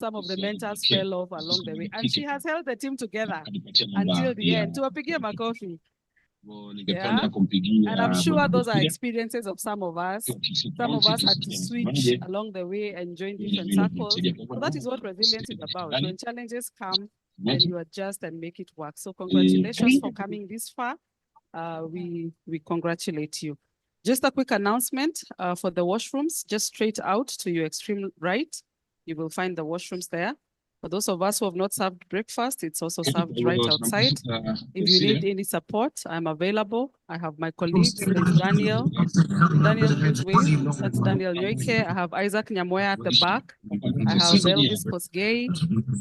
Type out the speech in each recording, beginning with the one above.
some of the mentors fell off along the way, and she has held the team together until the end. Tuwapigie makofi. Yeah. And I'm sure those are experiences of some of us. Some of us had to switch along the way and join different circles. So that is what resilience is about. When challenges come, then you adjust and make it work. So congratulations for coming this far. We congratulate you. Just a quick announcement for the washrooms, just straight out to your extreme right. You will find the washrooms there. For those of us who have not served breakfast, it's also served right outside. If you need any support, I'm available. I have my colleagues, there's Daniel. Daniel, please wave. That's Daniel Nyoike. I have Isaac Nyamoya at the back. I have Elvis Kosgei.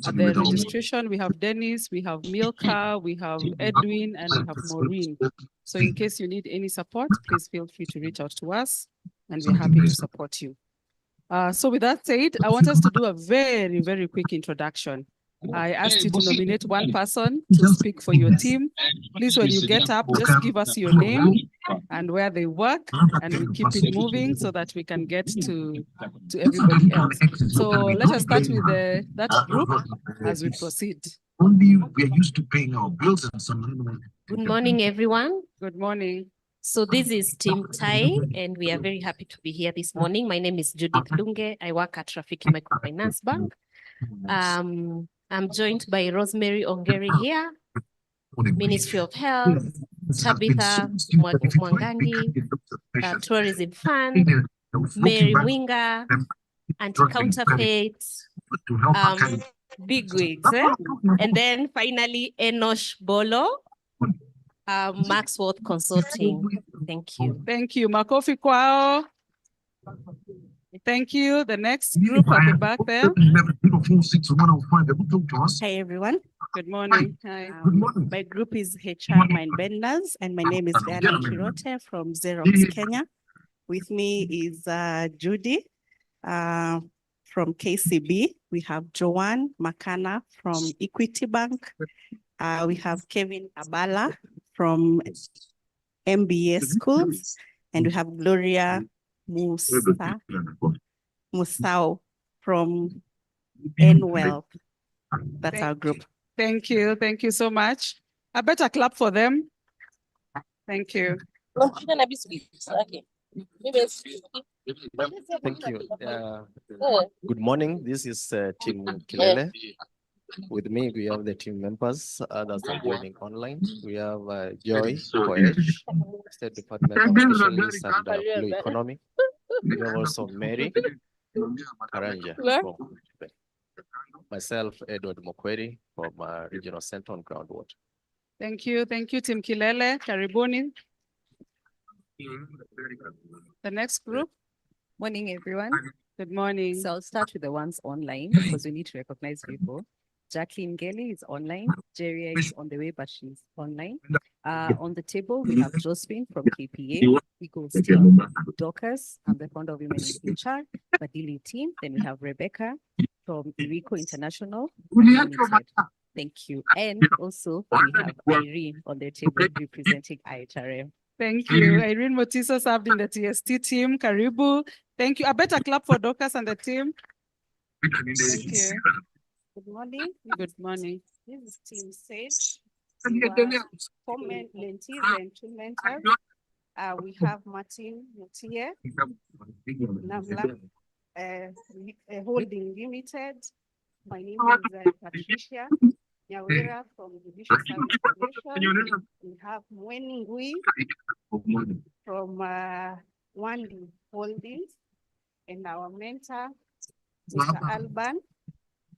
At the registration, we have Dennis, we have Milka, we have Edwin, and we have Maureen. So in case you need any support, please feel free to reach out to us, and we're happy to support you. So with that said, I want us to do a very, very quick introduction. I asked you to nominate one person to speak for your team. Please, when you get up, just give us your name and where they work, and we keep it moving so that we can get to everybody else. So let us start with that group as we proceed. Only we are used to paying our bills and some. Good morning, everyone. Good morning. So this is Team Tai, and we are very happy to be here this morning. My name is Judith Lunge. I work at Rafiki Microfinance Bank. I'm joined by Rosemary Ongeri here, Ministry of Health, Tabitha Mwangangi, Tourism Fund, Mary Winger, Anti-Counterfeit, big wigs. And then finally, Enosh Bolo, Maxworth Consulting. Thank you. Thank you. Makofi kwao. Thank you. The next group at the back there. Hi, everyone. Good morning. Hi. My group is HR Mind Benders, and my name is Diana Kirote from Xerox, Kenya. With me is Judy from KCB. We have Joanne Makana from Equity Bank. We have Kevin Abala from MBA Schools, and we have Gloria Musao from NWealth. That's our group. Thank you. Thank you so much. I better clap for them. Thank you. Thank you. Good morning. This is Team Kilele. With me, we have the team members. Others are joining online. We have Joy Koech, State Department of Fisheries and Blue Economy. We have also Mary Karanja from myself, Edward Mokweri from Regional Center on Groundwater. Thank you. Thank you, Team Kilele. Karibuni. The next group. Morning, everyone. Good morning. So I'll start with the ones online because we need to recognize people. Jacqueline Gelly is online. Jerry is on the way, but she's online. On the table, we have Josephine from KPA, Eagles team, Dorcas, I'm the founder of Women in HR, Badili team. Then we have Rebecca from Irico International Limited. Thank you. And also we have Irene on the table representing IHRM. Thank you. Irene Motiso served in the TST team. Karibu. Thank you. I better clap for Dorcas and the team. Thank you. Good morning. Good morning. This is Team Sage. We are 4 mentees and 2 mentors. We have Martin Mutie, Namla Holding Limited. My name is Patricia Nyawira from Judicial Service Commission. We have Mweni Ngui from Wandi Holdings, and our mentor, Mr. Alban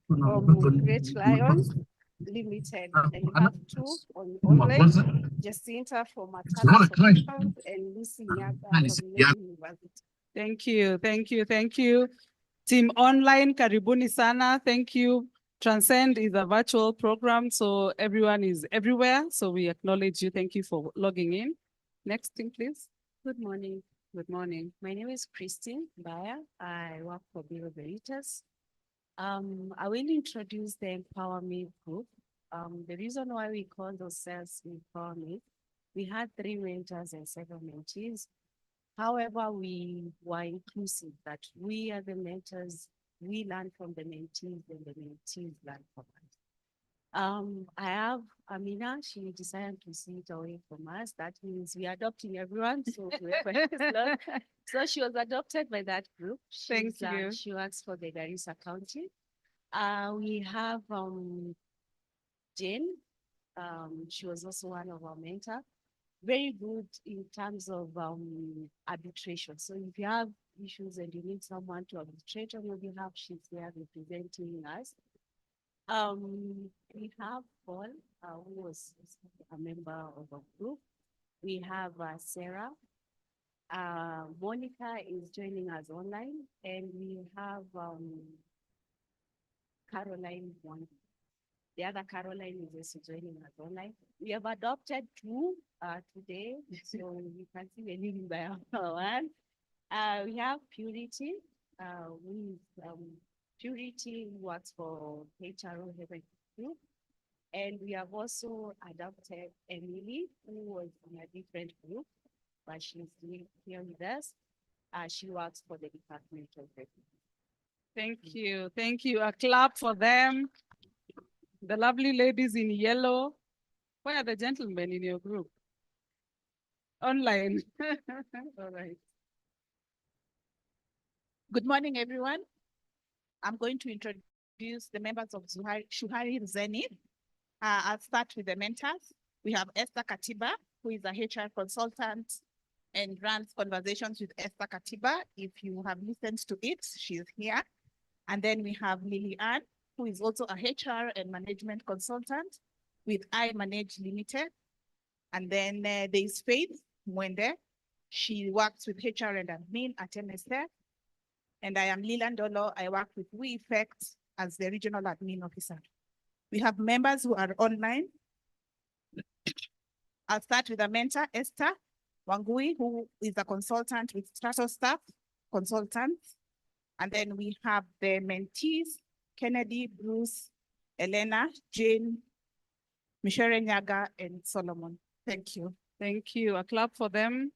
from Great Lions Limited. And we have 2 on online, Jacinta from Matala Solutions and Lucy Nyaga from University. Thank you. Thank you. Thank you. Team online, karibuni sana. Thank you. Transcend is a virtual program, so everyone is everywhere. So we acknowledge you. Thank you for logging in. Next team, please. Good morning. Good morning. My name is Christine Baya. I work for Bureau Veritas. I will introduce the Empower Me group. The reason why we call ourselves Empower Me, we had 3 mentors and 7 mentees. However, we were inclusive that we are the mentors, we learn from the mentees and the mentees learn from us. I have Amina. She decided to sit away from us. That means we are adopting everyone. So we're quite slow. So she was adopted by that group. Thank you. She works for the Garissa County. We have Jane. She was also one of our mentors. Very good in terms of arbitration. So if you have issues and you need someone to arbitrate on your behalf, she's there representing us. We have Paul, who was a member of a group. We have Sarah. Monica is joining us online, and we have Caroline. The other Caroline is also joining us online. We have adopted two today, so you can see we're living by our one. We have Purity. Purity works for HRO Heaven Group. And we have also adopted Emily, who was in a different group, but she's here with us. She works for the Department of Revenue. Thank you. Thank you. A clap for them. The lovely ladies in yellow. Where are the gentlemen in your group? Online. All right. Good morning, everyone. I'm going to introduce the members of Shuhari Zenith. I'll start with the mentors. We have Esther Katiba, who is a HR consultant and runs conversations with Esther Katiba. If you have listened to it, she's here. And then we have Lily Ann, who is also a HR and management consultant with I Manage Limited. And then there is Faith Mwende. She works with HR and admin at MSF. And I am Lila Ndolo. I work with WeEffect as the regional admin officer. We have members who are online. I'll start with a mentor, Esther Wangui, who is a consultant with Strato Staff Consultants. And then we have the mentees, Kennedy, Bruce, Elena, Jane, Michelle Nyaga, and Solomon. Thank you. Thank you. A clap for them.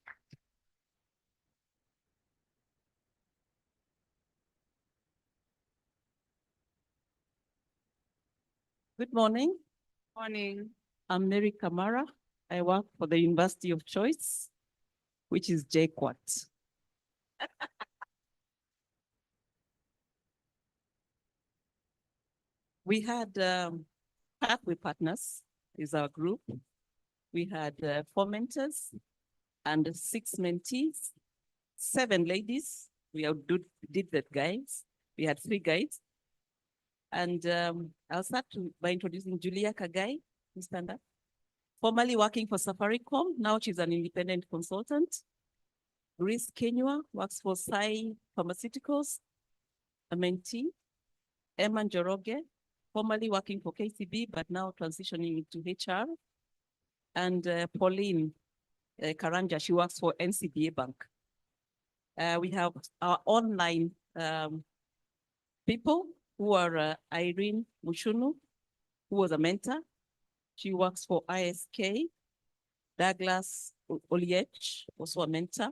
Good morning. Morning. I'm Mary Kamara. I work for the University of Choice, which is JQuat. We had Pathway Partners is our group. We had 4 mentors and 6 mentees, 7 ladies. We did that guys. We had 3 guys. And I'll start by introducing Julia Kagai, who stand up. Formerly working for Safaricom, now she's an independent consultant. Grace Kenywa works for Sai Pharmaceuticals, a mentee. Emma Njoroge, formerly working for KCB, but now transitioning into HR. And Pauline Karanja, she works for NCBA Bank. We have our online people who are Irene Mushunu, who was a mentor. She works for ISK. Douglas Oliech, also a mentor.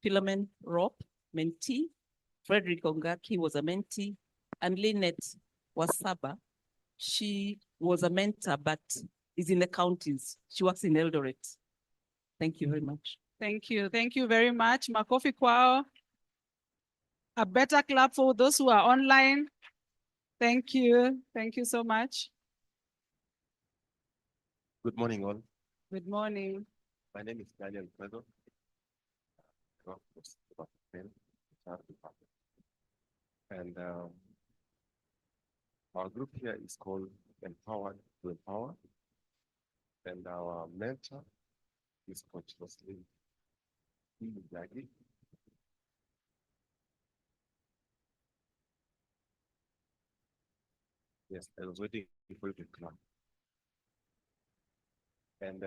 Philomen Rop, mentee. Frederick Ongaki was a mentee. And Lynette Wasaba, she was a mentor, but is in the counties. She works in Eldoret. Thank you very much. Thank you. Thank you very much. Makofi kwao. A better clap for those who are online. Thank you. Thank you so much. Good morning, all. Good morning. My name is Daniel Pedro. And our group here is called Empowered to Empower. And our mentor is Coach Roslyn Jagi. Yes, I was waiting for you to clap. And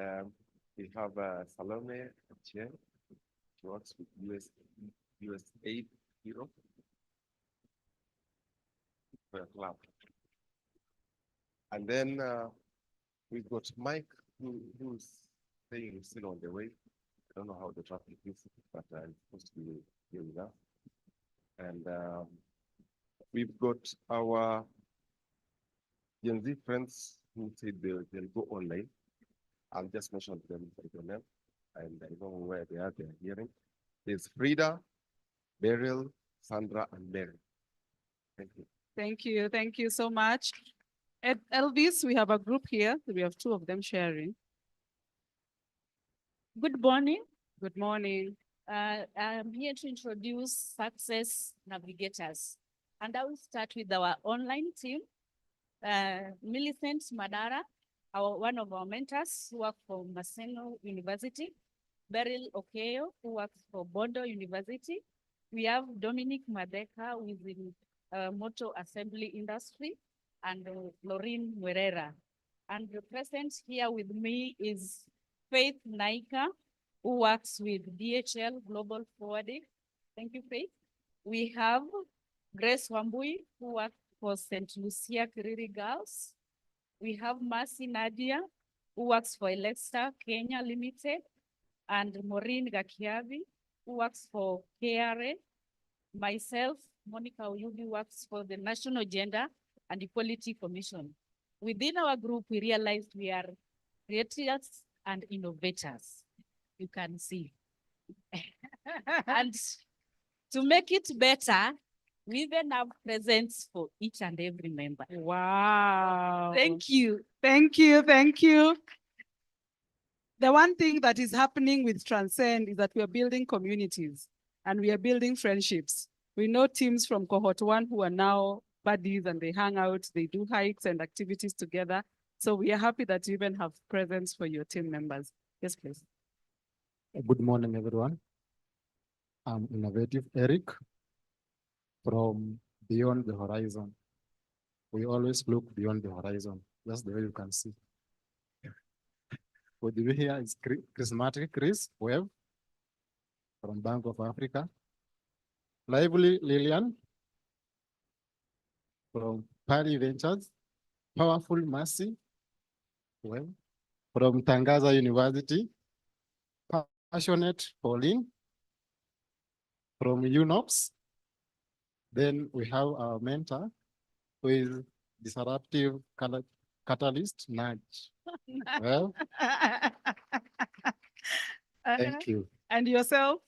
we have Salome Chen. She works with USAID Europe. For a clap. And then we've got Mike, who's saying he's still on the way. I don't know how the traffic is, but I'm supposed to be here with us. And We've got our Gen Z friends who said they'll go online. I'll just mention them by their name, and I know where they are hearing. There's Frida, Beryl, Sandra, and Mary. Thank you. Thank you. Thank you so much. At Elvis, we have a group here. We have two of them sharing. Good morning. Good morning. I'm here to introduce Success Navigators. And I will start with our online team. Millicent Madara, one of our mentors who work for Maseno University. Beryl Okeyo, who works for Bondo University. We have Dominic Madeka, who is in motor assembly industry, and Lorraine Muerera. And present here with me is Faith Naika, who works with DHL Global Forwarding. Thank you, Faith. We have Grace Wambui, who works for St. Lucia Kiriri Girls. We have Mercy Nadia, who works for Alexa Kenya Limited, and Maureen Gakiavi, who works for KRA. Myself, Monica Uyubi, works for the National Gender and Equality Commission. Within our group, we realized we are creators and innovators. You can see. And to make it better, we even have presents for each and every member. Wow. Thank you. Thank you. Thank you. The one thing that is happening with Transcend is that we are building communities and we are building friendships. We know teams from Cohort 1 who are now buddies and they hang out, they do hikes and activities together. So we are happy that you even have presents for your team members. Yes, please. Good morning, everyone. I'm Innovative Eric from Beyond the Horizon. We always look beyond the horizon. That's the way you can see. What we here is Charismatic Chris Webb from Bank of Africa. Lively Lillian from Pali Ventures. Powerful Mercy Webb from Tangaza University. Passionate Pauline from UNOPS. Then we have our mentor, who is disruptive catalyst, Nudge. Well, thank you. And yourself?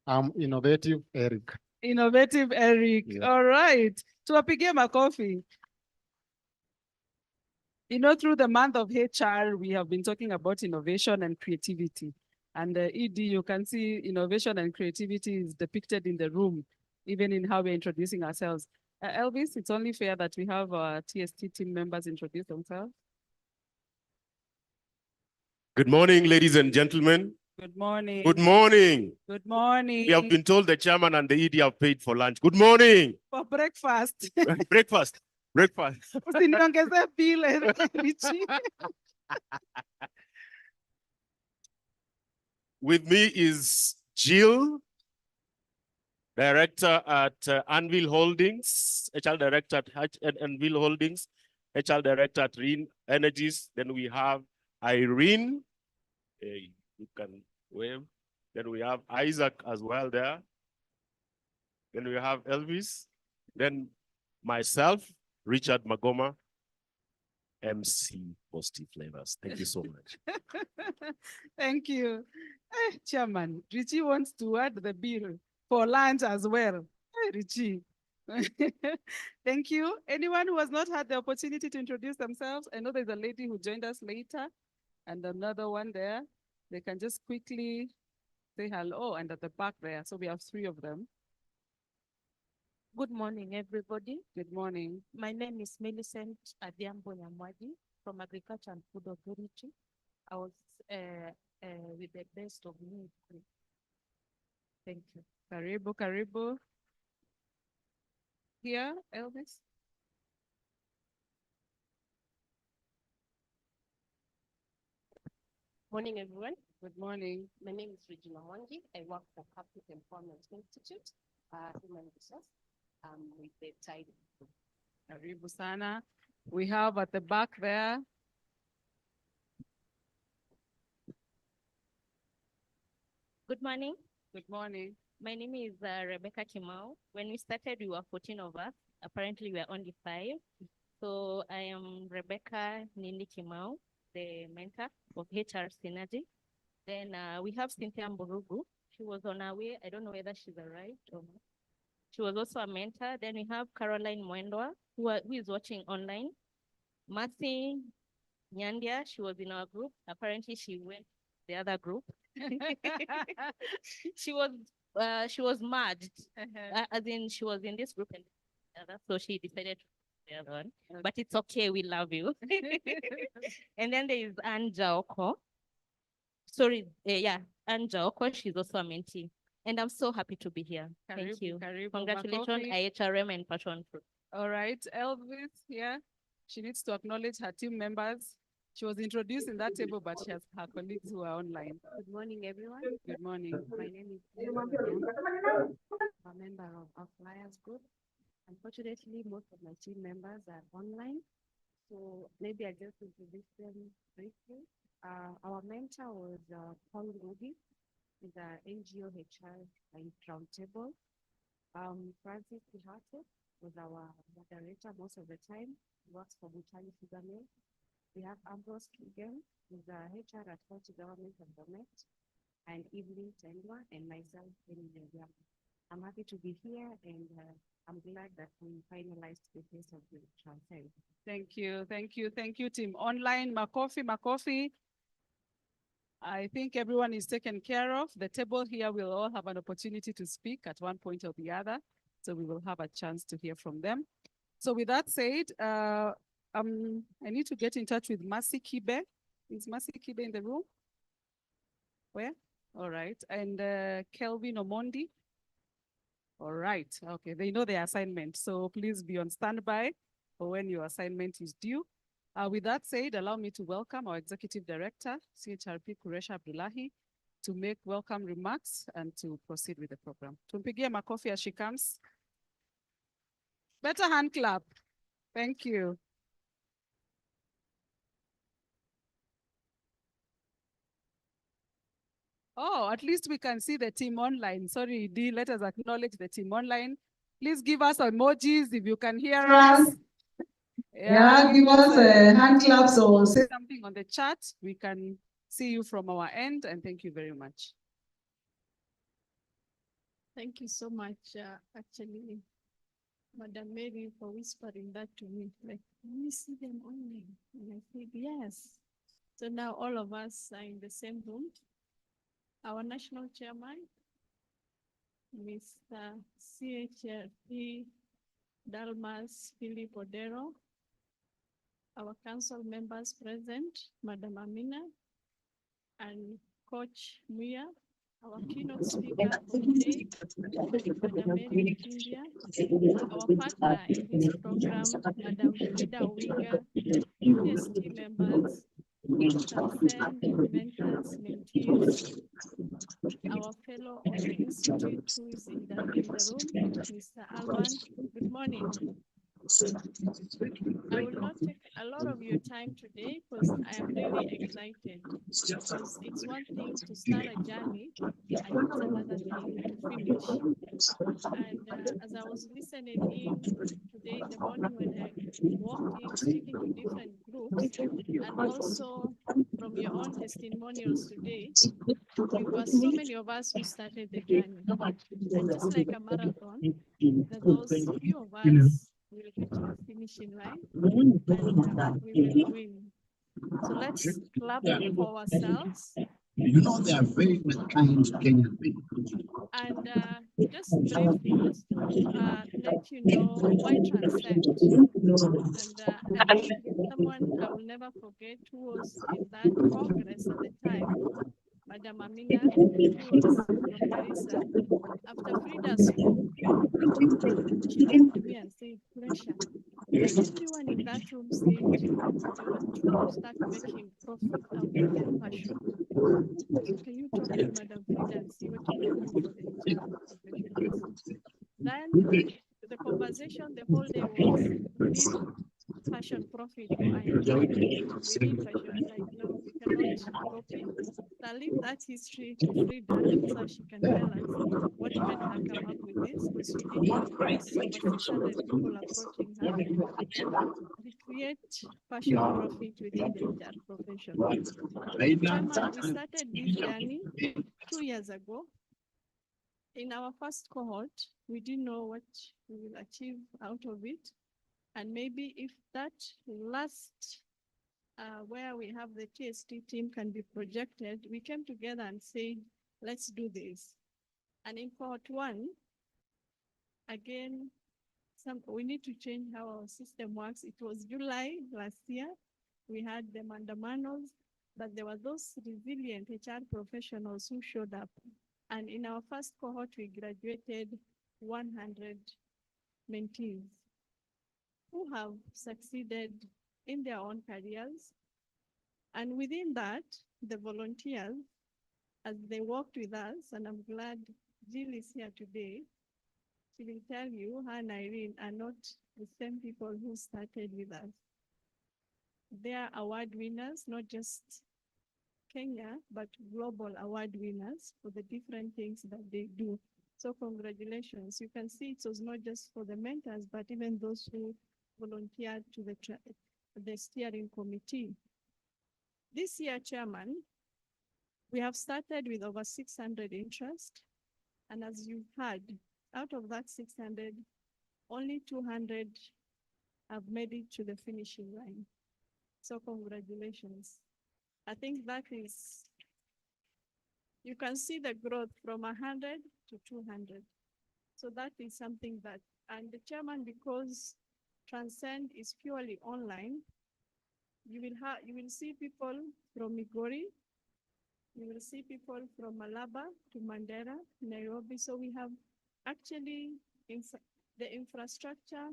I'm Innovative Eric. Innovative Eric. Yeah. All right. Tuwapigie makofi. You know, through the month of HR, we have been talking about innovation and creativity. And ED, you can see innovation and creativity is depicted in the room, even in how we're introducing ourselves. Elvis, it's only fair that we have our TST team members introduce themselves. Good morning, ladies and gentlemen. Good morning. Good morning. Good morning. We have been told the chairman and the ED have paid for lunch. Good morning. For breakfast. Breakfast. Breakfast. Usiniongeze bill, Richie. With me is Jill, director at Anvil Holdings, HR director at Anvil Holdings, HR director at Reen Energies. Then we have Irene. You can wave. Then we have Isaac as well there. Then we have Elvis. Then myself, Richard Magoma, MC Positive Flavors. Thank you so much. Thank you. Chairman, Richie wants to add the bill for lunch as well. Richie. Thank you. Anyone who has not had the opportunity to introduce themselves? I know there's a lady who joined us later and another one there. They can just quickly say hello, and at the back there. So we have three of them. Good morning, everybody. Good morning. My name is Millicent Adhiambo Nyamwadi from Agriculture and Food Authority. I was with the best of me. Thank you. Karibu, karibu. Here, Elvis. Morning, everyone. Good morning. My name is Regina Wangi. I work for Public Employment Institute, Human Resource, with the Tide. Karibu sana. We have at the back there. Good morning. Good morning. My name is Rebecca Kimau. When we started, we were 14 of us. apparently we are only 5. So I am Rebecca Nindi Kimau, the mentor of HR Synergy. Then we have Cynthia Mburugu. She was on her way. I don't know whether she's arrived or not. She was also a mentor. Then we have Caroline Mwendwa, who is watching online. Mercy Nyandia, she was in our group. Apparently she went the other group. she was merged, as in she was in this group and the other, so she decided to the other one. Okay. But it's okay, we love you. And then there is Anja Oko. Sorry, Anja Oko, she's also a mentee. And I'm so happy to be here. Thank you. Congratulations, IHRM and Passion Fruit. All right, Elvis here. She needs to acknowledge her team members. She was introduced in that table, but she has her colleagues who are online. Good morning, everyone. Good morning. My name is a member of our Flyers group. Unfortunately, most of my team members are online, so maybe I just introduce them briefly. Our mentor was Paul Ruby, is our NGO HR roundtable. Francis Kihate was our moderator most of the time. He works for Butali Sugarmill. We have Ambrose Kigen, who's a HR at County Government of Bomet, and Evelyn Tendwa, and myself, Emilia. I'm happy to be here, and I'm glad that we finalized the case of the Transcend. Thank you, thank you, thank you, team. Online, Makofi. I think everyone is taken care of. The table here will all have an opportunity to speak at one point or the other, so we will have a chance to hear from them. So with that said, I need to get in touch with Mercy Kibe. Is Mercy Kibe in the room? Where? All right. And Kelvin Omondi. All right. Okay. They know their assignment. So please be on standby for when your assignment is due. With that said, allow me to welcome our Executive Director, CHRP Kuresha Abdullahi, to make welcome remarks and to proceed with the program. Tumpigie makofi as she comes. Better hand clap. Thank you. Oh, at least we can see the team online. Sorry, Dee, let us acknowledge the team online. Please give us emojis if you can hear us. Yeah, give us hand claps or say something on the chat. We can see you from our end, and thank you very much. Thank you so much, actually, Madam Mary, for whispering that to me. Like, we see them online. And I said, yes. So now all of us are in the same room. Our national chairman, Mr. CHRP Dalmas Philip Odero, our council members present, Madam Amina and Coach Muya, our keynote speaker of the day, Madam Mary Kindia, our partner in this program, Madam Frida Owinga, EST members, Transcend, mentors, mentees, our fellow of the Institute who is in the room, Mr. Alban. Good morning. I will not take a lot of your time today because I am really excited, because it's one thing to start a journey and it's another thing to finish. And as I was listening in today in the morning when I walked in speaking to different groups, and also from your own testimonials today, there were so many of us who started the journey. And just like a marathon, those few of us will get to the finishing line and we will win. So let's clap for ourselves. You know, there are very many kinds of Kenyan people. And just briefly, just to let you know why Transcend. And I think someone I will never forget who was in that Congress at the time, Madam Amina, who was from Garissa. After Frida spoke, she came to me and said, Pressure. Everyone in that room said they want to start making profit out of their passion. So can you talk to Madam Frida and see what you can do for the HR professionals? Then the conversation the whole day was, we need passion profit for IHR. We need passion, like, no, we cannot copy. I'll leave that history to Frida so she can tell us what made her come up with this, because she did it with over 600 people approaching her to recreate passion profit within the HR profession. Chairman, we started this journey 2 years ago. In our first cohort, we didn't know what we will achieve out of it. And maybe if that last, where we have the TST team can be projected, we came together and said, let's do this. And in cohort 1, again, we need to change how our system works. It was July last year. We had the mandamanos, but there were those resilient HR professionals who showed up. And in our first cohort, we graduated 100 mentees who have succeeded in their own careers. And within that, the volunteers, as they worked with us, and I'm glad Jill is here today, she will tell you, her and Irene are not the same people who started with us. They are award winners, not just Kenya, but global award winners for the different things that they do. So congratulations. You can see it was not just for the mentors, but even those who volunteered to the steering committee. This year, Chairman, we have started with over 600 interest. And as you've heard, out of that 600, only 200 have made it to the finishing line. So congratulations. I think that is, you can see the growth from 100 to 200. So that is something that, and the Chairman, because Transcend is purely online, you will see people from Migori, you will see people from Malaba to Mandera, Nairobi. So we have actually, the infrastructure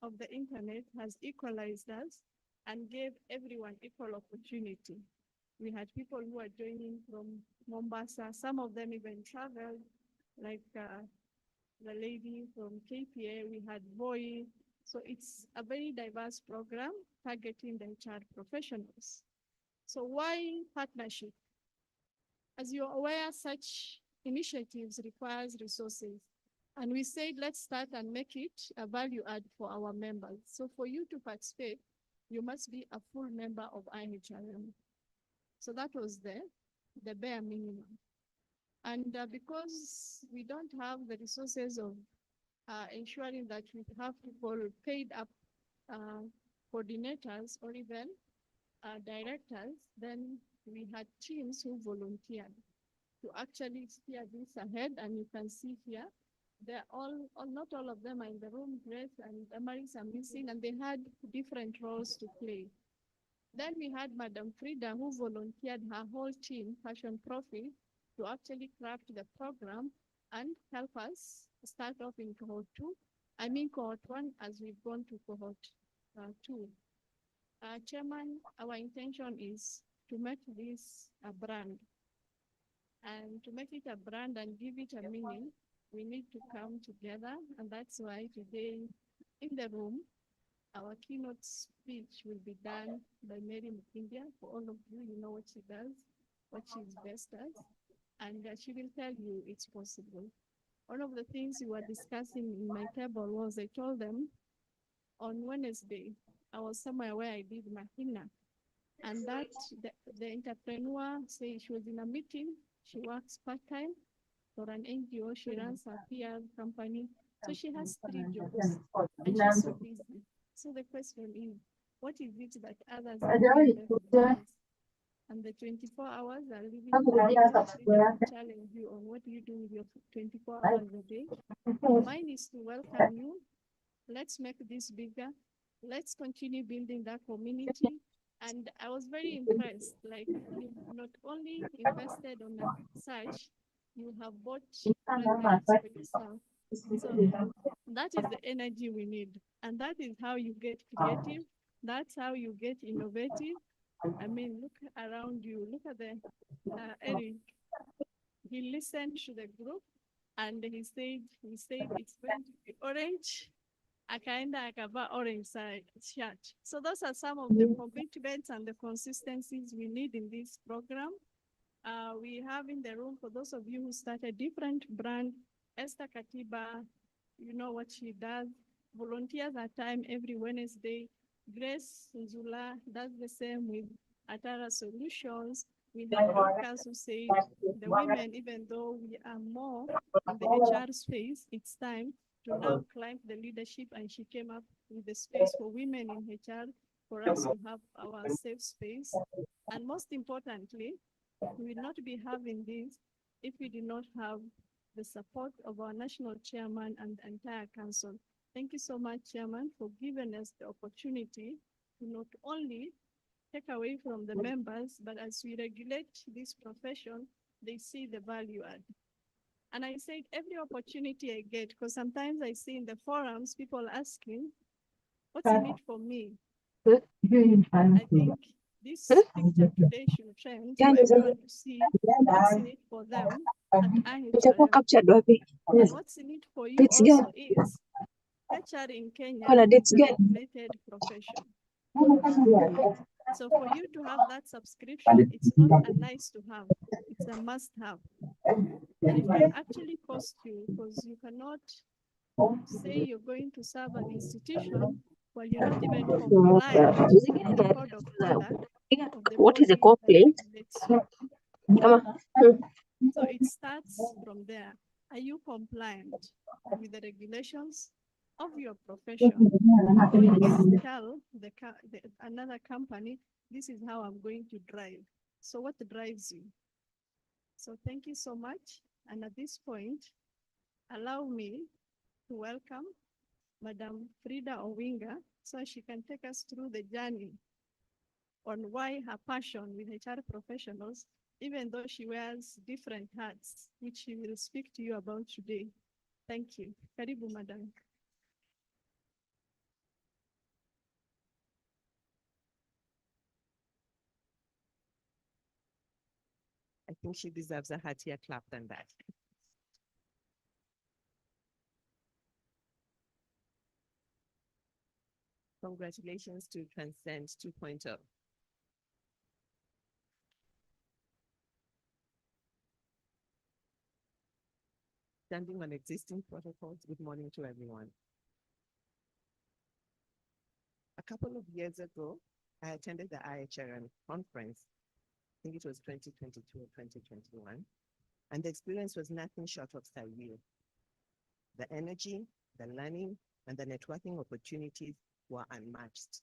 of the internet has equalized us and gave everyone equal opportunity. We had people who are joining from Mombasa. Some of them even traveled, like the lady from KPA. We had Boy. So it's a very diverse program targeting the HR professionals. So why partnership? As you're aware, such initiatives requires resources. And we said, let's start and make it a value add for our members. So for you to participate, you must be a full member of IHRM. So that was the bare minimum. And because we don't have the resources of ensuring that we have people paid up coordinators or even directors, then we had teams who volunteered to actually steer this ahead. And you can see here, they're not all of them are in the room. Grace and Amaris are missing, and they had different roles to play. Then we had Madam Frida, who volunteered her whole team, Passion Profit, to actually craft the program and help us start off in cohort 2. I mean cohort 1 as we've gone to cohort 2. Chairman, our intention is to make this a brand. And to make it a brand and give it a meaning, we need to come together. And that's why today in the room, our keynote speech will be done by Mary Mukindia. For all of you, you know what she does, what she's best at, and she will tell you it's possible. One of the things we were discussing in my table was I told them on Wednesday, I was somewhere where I did Mahina, and that the entrepreneur said she was in a meeting, she works part-time for an NGO, she runs a PR company, so she has 3 jobs, and she's so busy. So the question is, what is it that others are doing? And the 24 hours are living challenge you on what you do with your 24 hours a day. Mine is to welcome you. Let's make this bigger. Let's continue building that community. And I was very impressed, like you not only invested on a search, you have bought products for yourself. So that is the energy we need. And that is how you get creative. That's how you get innovative. I mean, look around you. Look at the Eric. He listened to the group and he said it's going to be orange akaenda akavaa orange shirt. So those are some of the commitments and the consistencies we need in this program. We have in the room, for those of you who start a different brand, Esther Katiba, you know what she does. Volunteers her time every Wednesday. Grace Nzula does the same with Atara Solutions. We have workers who say the women, even though we are more in the HR space, it's time to now climb the leadership, and she came up with the space for women in HR for us to have our safe space. And most importantly, we will not be having this if we did not have the support of our national chairman and the entire council. Thank you so much, Chairman, for giving us the opportunity to not only take away from the members, but as we regulate this profession, they see the value add. And I said every opportunity I get, because sometimes I see in the forums people asking, what's in it for me? I think this picture today should trend for everyone to see what's in it for them at IHRM. And what's in it for you also is HR in Kenya is a regulated profession. So for you to have that subscription, it's not a nice to have, it's a must have. And it can actually cost you, because you cannot say you're going to serve an institution while you're not even compliant with the code of conduct of the what is a body that complaint? regulates you. So it starts from there. Are you compliant with the regulations of your profession? Always tell another company, this is how I'm going to drive. So what drives you? So thank you so much. And at this point, allow me to welcome Madam Frida Owinga, so she can take us through the journey on why her passion with HR professionals, even though she wears different hats, which she will speak to you about today. Thank you. Karibu, Madam. I think she deserves a heartier clap than that. Congratulations to Transcend 2.0. Standing on existing protocols, good morning to everyone. A couple of years ago, I attended the IHRM conference. I think it was 2022 or 2021. And the experience was nothing short of surreal. The energy, the learning, and the networking opportunities were unmatched.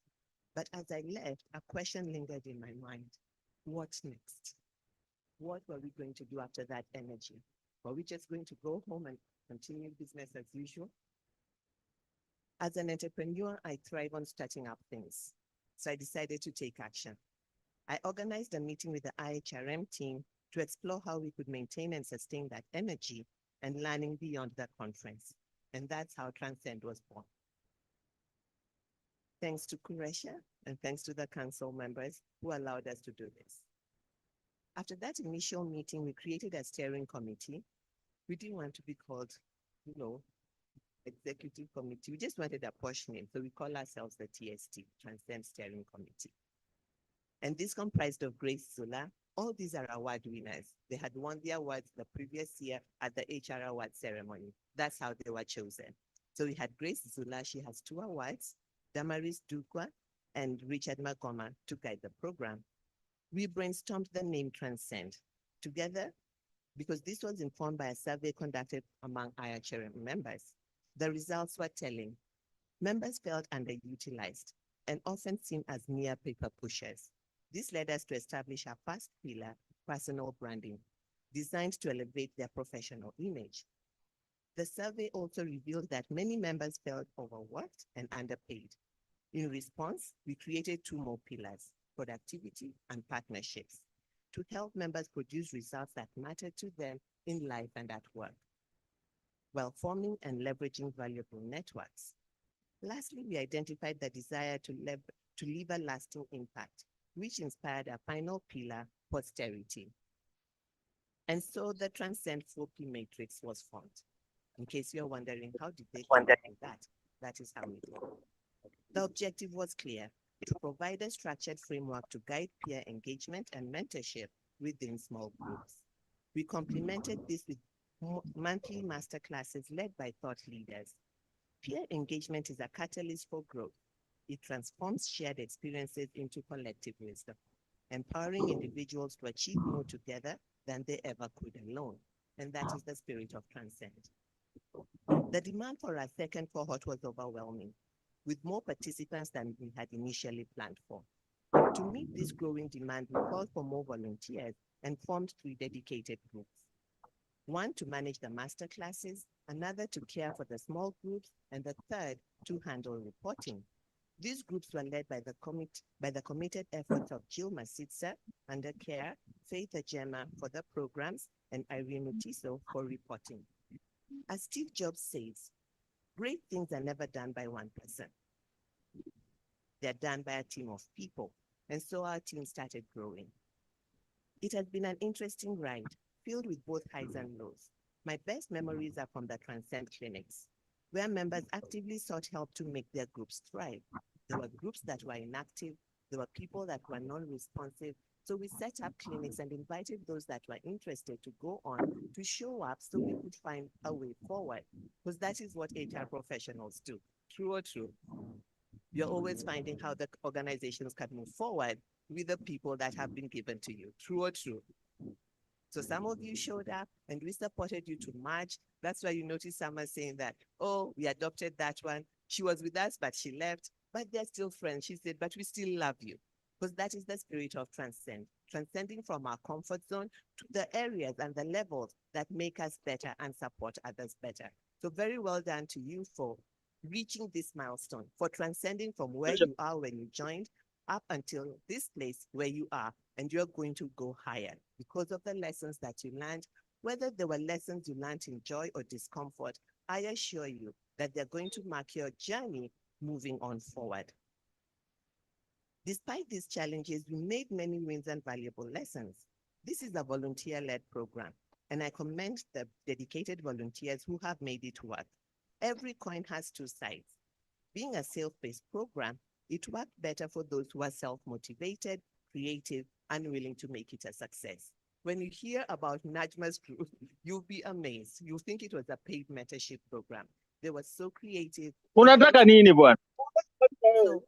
But as I left, a question lingered in my mind. What next? What were we going to do after that energy? Were we just going to go home and continue business as usual? As an entrepreneur, I thrive on starting up things. So I decided to take action. I organized a meeting with the IHRM team to explore how we could maintain and sustain that energy and learning beyond the conference. And that's how Transcend was born. Thanks to Kuresha and thanks to the council members who allowed us to do this. After that initial meeting, we created a steering committee. We didn't want to be called, executive committee. We just wanted a posh name. So we call ourselves the TST, Transcend Steering Committee. And this comprised of Grace Zula. All these are award winners. They had won the awards the previous year at the HR award ceremony. That's how they were chosen. So we had Grace Zula, she has 2 awards, Damaris Dukwa and Richard Magoma to guide the program. We brainstormed the name Transcend together because this was informed by a survey conducted among IHRM members. The results were telling. Members felt underutilized and often seen as mere paper pushers. This led us to establish our first pillar, personal branding, designed to elevate their professional image. The survey also revealed that many members felt overworked and underpaid. In response, we created 2 more pillars, productivity and partnerships, to help members produce results that matter to them in life and at work, while forming and leveraging valuable networks. Lastly, we identified the desire to leave a lasting impact, which inspired our final pillar, posterity. And so the Transcend 4P matrix was formed. In case you're wondering, how did they do that? That is how we do. The objective was clear: to provide a structured framework to guide peer engagement and mentorship within small groups. We complemented this with monthly masterclasses led by thought leaders. Peer engagement is a catalyst for growth. It transforms shared experiences into collective wisdom, empowering individuals to achieve more together than they ever could alone. And that is the spirit of Transcend. The demand for our second cohort was overwhelming, with more participants than we had initially planned for. To meet this growing demand, we called for more volunteers and formed 3 dedicated groups. One to manage the master classes, another to care for the small groups, and the third to handle reporting. These groups were led by the committed efforts of Jill Masitsa under care, Faith Ajema for the programs, and Irene Mutiso for reporting. As Steve Jobs says, great things are never done by one person. They're done by a team of people. And so our team started growing. It has been an interesting ride, filled with both highs and lows. My best memories are from the Transcend clinics, where members actively sought help to make their groups thrive. There were groups that were inactive, there were people that were non-responsive, so we set up clinics and invited those that were interested to go on to show up so we could find a way forward, because that is what HR professionals do. True or true? You're always finding how the organizations can move forward with the people that have been given to you. True or true? So some of you showed up and we supported you to march. That's why you notice Summer saying that, oh, we adopted that one. She was with us, but she left. But they're still friends. She said, but we still love you. Because that is the spirit of Transcend, transcending from our comfort zone to the areas and the levels that make us better and support others better. So very well done to you for reaching this milestone, for transcending from where you are when you joined up until this place where you are, and you're going to go higher because of the lessons that you learned. Whether they were lessons you learned in joy or discomfort, I assure you that they're going to mark your journey moving on forward. Despite these challenges, we made many wins and valuable lessons. This is a volunteer-led program, and I commend the dedicated volunteers who have made it work. Every coin has 2 sides. Being a self-paced program, it worked better for those who are self-motivated, creative, and willing to make it a success. When you hear about Najma's group, you'll be amazed. You'll think it was a paid mentorship program. They were so creative. Unataka nini bwana? So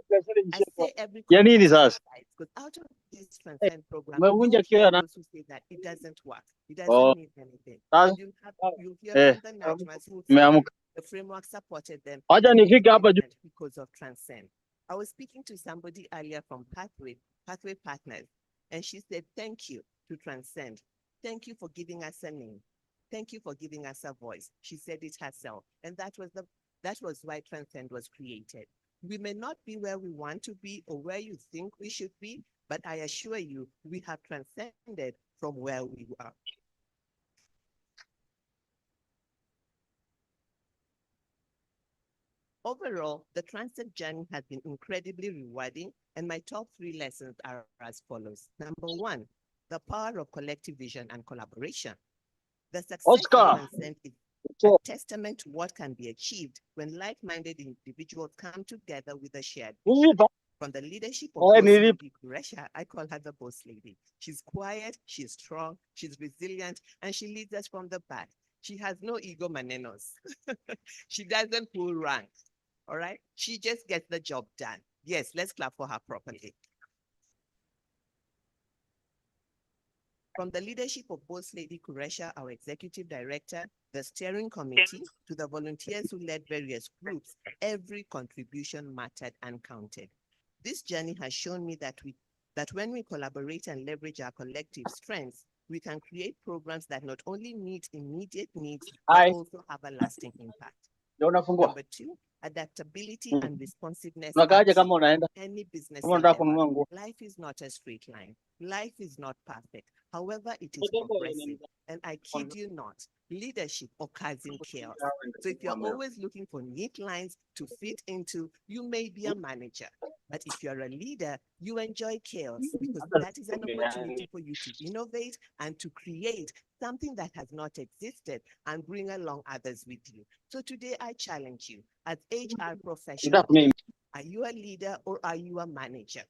I say every coin has 2 sides, because out of this Transcend program, you'll hear those who say that it doesn't work. It doesn't mean anything. And you'll hear from the Najmas who say the framework supported them because of Transcend. I was speaking to somebody earlier from Pathway Partners, and she said, thank you to Transcend. Thank you for giving us a name. Thank you for giving us a voice. She said it herself. And that was why Transcend was created. We may not be where we want to be or where you think we should be, but I assure you, we have transcended from where we are. Overall, the Transcend journey has been incredibly rewarding, and my top 3 lessons are as follows. Number 1, the power of collective vision and collaboration. The success of Transcend is a testament to what can be achieved when like-minded individuals come together with a shared vision. From the leadership of Boss Lady Kuresha, I call her the Boss Lady. She's quiet, she's strong, she's resilient, and she leads us from the back. She has no ego manenos. She doesn't pull rank. All right, she just gets the job done. Yes, let's clap for her properly. From the leadership of Boss Lady Kuresha, our executive director, the steering committee, to the volunteers who led various groups, every contribution mattered and counted. This journey has shown me that when we collaborate and leverage our collective strengths, we can create programs that not only meet immediate needs, but also have a lasting impact. Number 2, adaptability and responsiveness in any business endeavor. Life is not a straight line. Life is not perfect. However, it is progressive. And I kid you not, Leadership occurs in chaos. So if you're always looking for neat lines to fit into, you may be a manager. But if you're a leader, you enjoy chaos because that is an opportunity for you to innovate and to create something that has not existed and bring along others with you. So today I challenge you as HR professionals, are you a leader or are you a manager?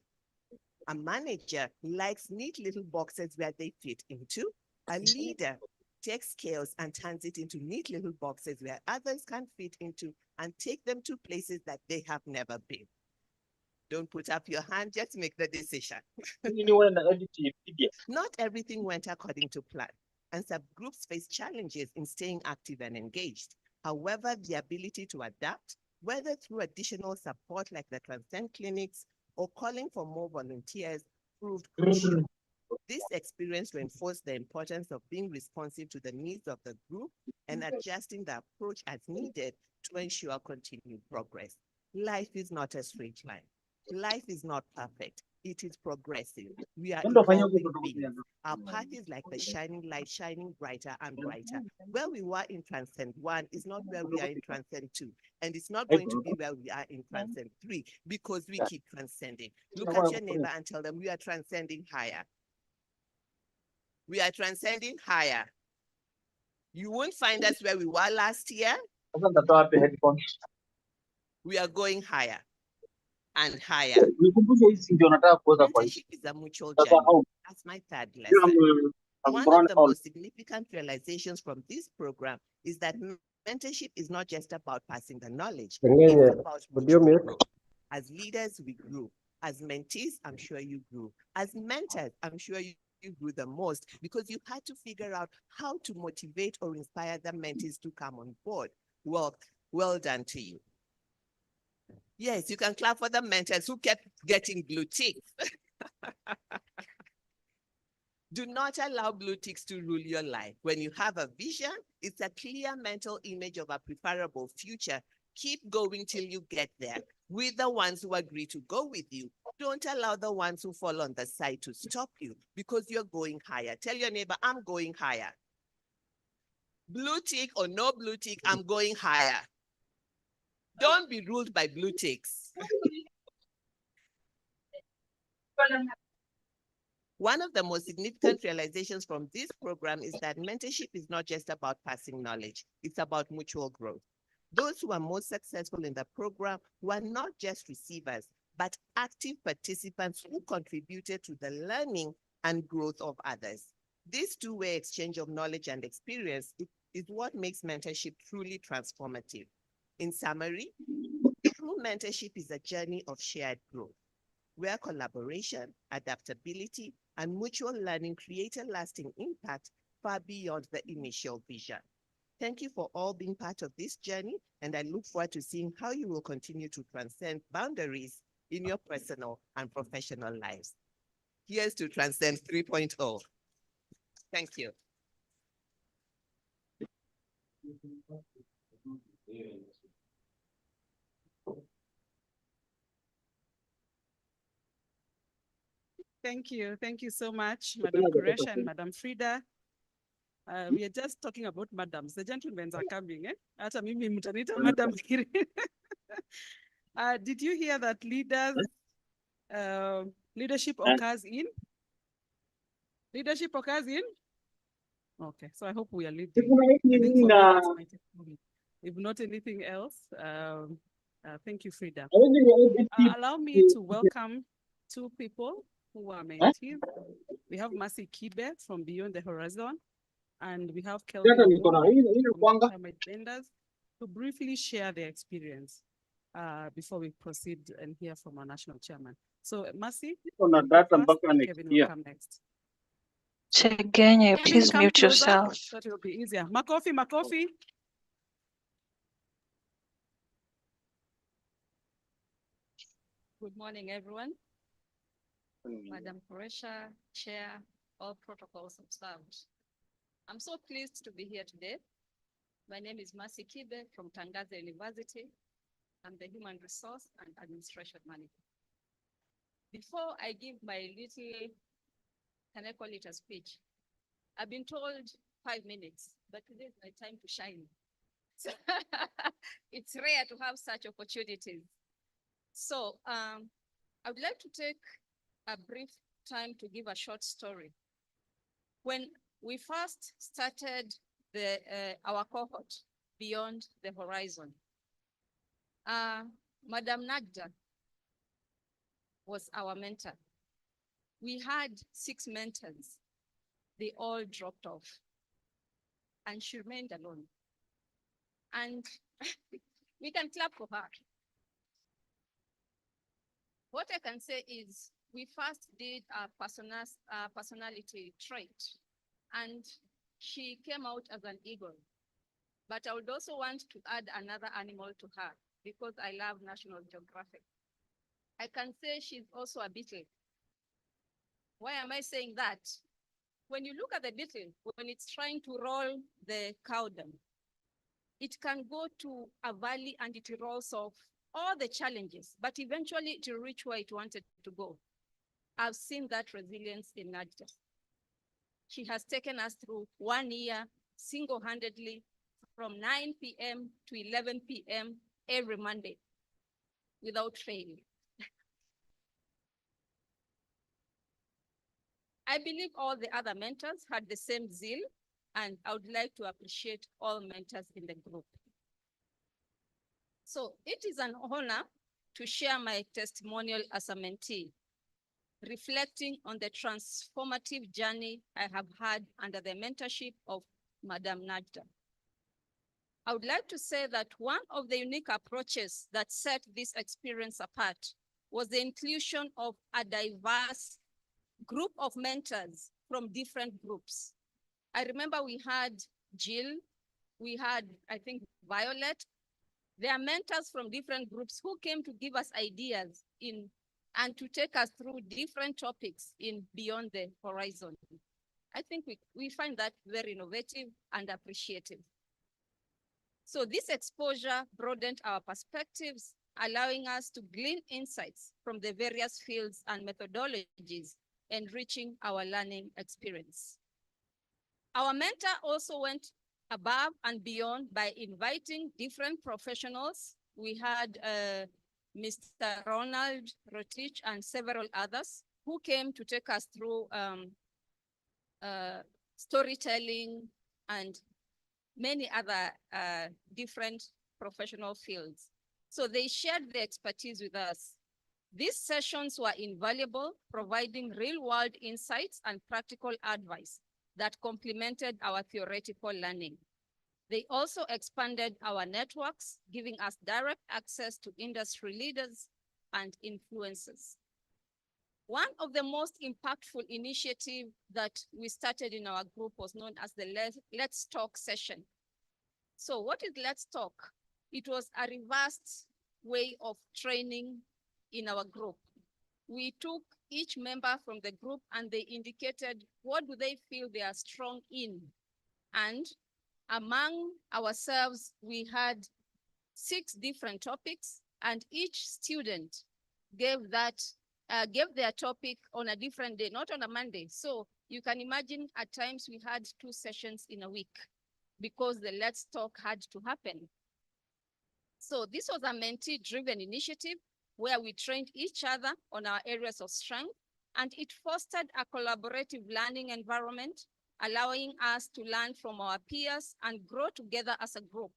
A manager likes neat little boxes where they fit into. A leader takes chaos and turns it into neat little boxes where others can fit into and take them to places that they have never been. Don't put up your hand, just make the decision. Not everything went according to plan, and subgroups face challenges in staying active and engaged. However, the ability to adapt, whether through additional support like the Transcend clinics or calling for more volunteers, proved crucial. This experience reinforced the importance of being responsive to the needs of the group and adjusting the approach as needed to ensure continued progress. Life is not a straight line. Life is not perfect. It is progressive. We are evolving beings. Our path is like the shining light, shining brighter and brighter. Where we were in Transcend 1 is not where we are in Transcend 2. And it's not going to be where we are in Transcend 3 because we keep transcending. Look at your neighbor and tell them we are transcending higher. We are transcending higher. You won't find us where we were last year. We are going higher and higher. Mentorship is a mutual journey. That's my third lesson. One of the most significant realizations from this program is that mentorship is not just about passing the knowledge. It's about mutual growth. As leaders, we grew. As mentees, I'm sure you grew. As mentors, I'm sure you grew the most because you had to figure out how to motivate or inspire the mentees to come on board. Well done to you. Yes, you can clap for the mentors who kept getting blue ticks. Do not allow blue ticks to rule your life. When you have a vision, it's a clear mental image of a preferable future. Keep going till you get there with the ones who agree to go with you. Don't allow the ones who fall on the side to stop you because you're going higher. Tell your neighbor, I'm going higher. Blue tick or no blue tick, I'm going higher. Don't be ruled by blue ticks. One of the most significant realizations from this program is that mentorship is not just about passing knowledge, it's about mutual growth. Those who are most successful in the program were not just receivers, but active participants who contributed to the learning and growth of others. This two-way exchange of knowledge and experience is what makes mentorship truly transformative. In summary, true mentorship is a journey of shared growth, where collaboration, adaptability, and mutual learning create a lasting impact far beyond the initial vision. Thank you for all being part of this journey, and I look forward to seeing how you will continue to transcend boundaries in your personal and professional lives. Here's to Transcend 3.0. Thank you. Thank you. Thank you so much, Madam Kuresh and Madam Frida. We are just talking about madams. The gentlemen are coming. Ata mimi mtanita Madam Kiri. Did you hear that leadership occurs in? Leadership occurs in? Okay, so I hope we are leading. I think for me, that's my testimony. If not anything else, thank you, Frida. Allow me to welcome two people who are mentees. We have Mercy Kibe from Beyond the Horizon, and we have Kelvin Vendors to briefly share their experience before we proceed and hear from our national chairman. So Mercy, Kevin will come next. Chegenya, please mute yourself. That will be easier. Makofi. Good morning, everyone. Madam Kuresha, Chair, all protocols observed. I'm so pleased to be here today. My name is Mercy Kibe from Tangaza University. I'm the Human Resource and Administration Manager. Before I give my little, can I call it a speech? I've been told 5 minutes. but today is my time to shine. So it's rare to have such opportunities. So I would like to take a brief time to give a short story. When we first started our cohort, Beyond the Horizon, Madam Najda was our mentor. We had 6 mentors. They all dropped off, and she remained alone. And we can clap for her. What I can say is we first did a personality trait, and she came out as an eagle. But I would also want to add another animal to her because I love National Geographic. I can say she's also a beetle. Why am I saying that? When you look at the beetle, when it's trying to roll the cow dung, it can go to a valley and it rolls off all the challenges, but eventually it will reach where it wanted to go. I've seen that resilience in Najda. She has taken us through 1 year single-handedly from 9 p.m. to 11 p.m. every Monday without fail. I believe all the other mentors had the same zeal, and I would like to appreciate all mentors in the group. So it is an honor to share my testimonial as a mentee, reflecting on the transformative journey I have had under the mentorship of Madam Najda. I would like to say that one of the unique approaches that set this experience apart was the inclusion of a diverse group of mentors from different groups. I remember we had Jill, we had, I think, Violet. They are mentors from different groups who came to give us ideas and to take us through different topics in Beyond the Horizon. I think we find that very innovative and appreciative. So this exposure broadened our perspectives, allowing us to glean insights from the various fields and methodologies, enriching our learning experience. Our mentor also went above and beyond by inviting different professionals. We had Mr. Ronald Rotich and several others who came to take us through storytelling and many other different professional fields. So they shared their expertise with us. These sessions were invaluable, providing real-world insights and practical advice that complemented our theoretical learning. They also expanded our networks, giving us direct access to industry leaders and influencers. One of the most impactful initiatives that we started in our group was known as the Let's Talk session. So what is Let's Talk? It was a reversed way of training in our group. We took each member from the group and they indicated what do they feel they are strong in. And among ourselves, we had 6 different topics, and each student gave their topic on a different day, not on a Monday. So you can imagine at times we had 2 sessions in a week because the Let's Talk had to happen. So this was a mentee-driven initiative where we trained each other on our areas of strength, and it fostered a collaborative learning environment, allowing us to learn from our peers and grow together as a group.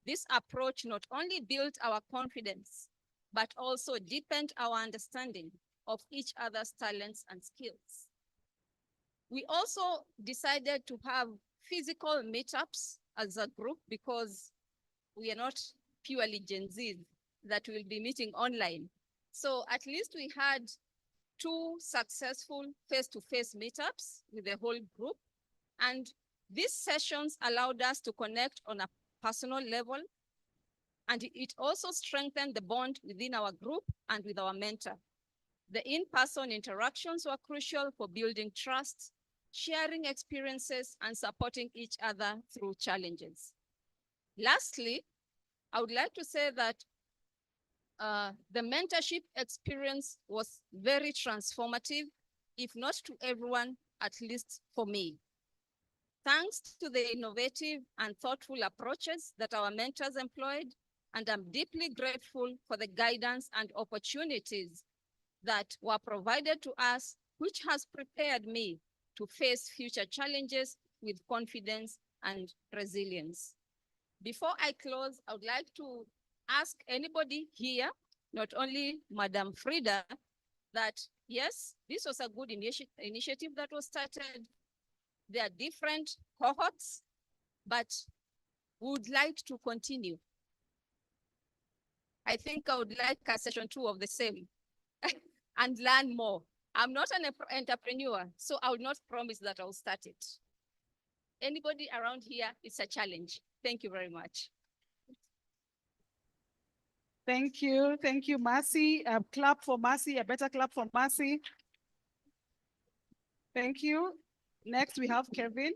This approach not only built our confidence, but also deepened our understanding of each other's talents and skills. We also decided to have physical meetups as a group because we are not purely Gen Z that will be meeting online. So at least we had 2 successful face-to-face meetups with the whole group. And these sessions allowed us to connect on a personal level. And it also strengthened the bond within our group and with our mentor. The in-person interactions were crucial for building trust, sharing experiences, and supporting each other through challenges. Lastly, I would like to say that the mentorship experience was very transformative, if not to everyone, at least for me. thanks to the innovative and thoughtful approaches that our mentors employed, and I'm deeply grateful for the guidance and opportunities that were provided to us, which has prepared me to face future challenges with confidence and resilience. Before I close, I would like to ask anybody here, not only Madam Frida, that yes, this was a good initiative that was started. There are different cohorts, but would like to continue. I think I would like a session 2 of the same and learn more. I'm not an entrepreneur, so I will not promise that I'll start it. Anybody around here, it's a challenge. Thank you very much. Thank you. Thank you, Mercy. A clap for Mercy, a better clap for Mercy. Thank you. Next, we have Kevin.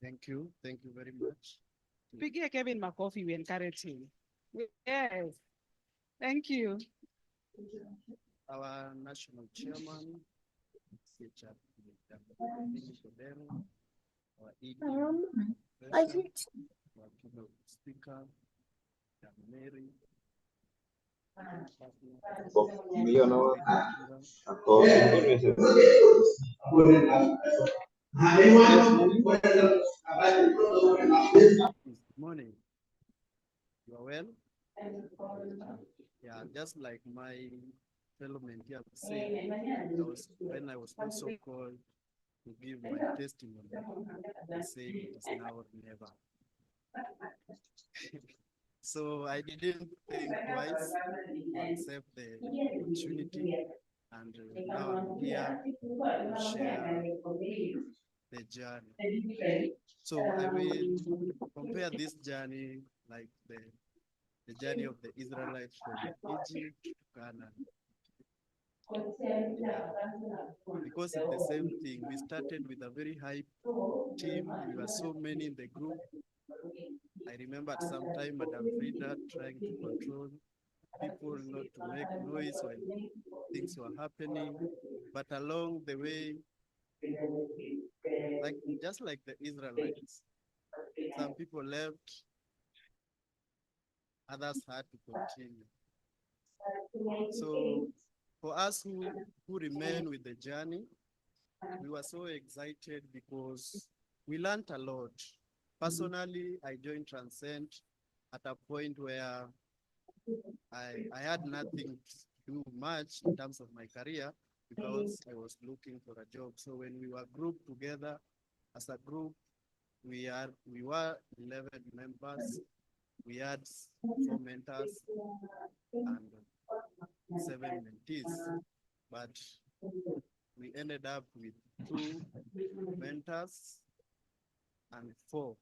Thank you. Thank you very much. Pigia Kevin McCoffey, we encourage him. Yes. Thank you. Our national chairman, our ED, our keynote speaker, Mary. Good morning. You are well? Yeah, just like my fellow mentee have said, when I was also called to give my testimony, I said it is now or never. So I didn't think twice to accept the opportunity, and now I'm here to share the journey. So I will compare this journey like the journey of the Israelites from Egypt to Canaan. Because it's the same thing. We started with a very high team. We were so many in the group. I remember at some time Madam Frida trying to control people not to make noise when things were happening. But along the way, just like the Israelites, some people left, others had to continue. So for us who remain with the journey, we were so excited because we learned a lot. Personally, I joined Transcend at a point where I had nothing to do much in terms of my career because I was looking for a job. So when we were grouped together as a group, we were 11 members. We had 4 mentors and 7 mentees, but we ended up with 2 mentors and 4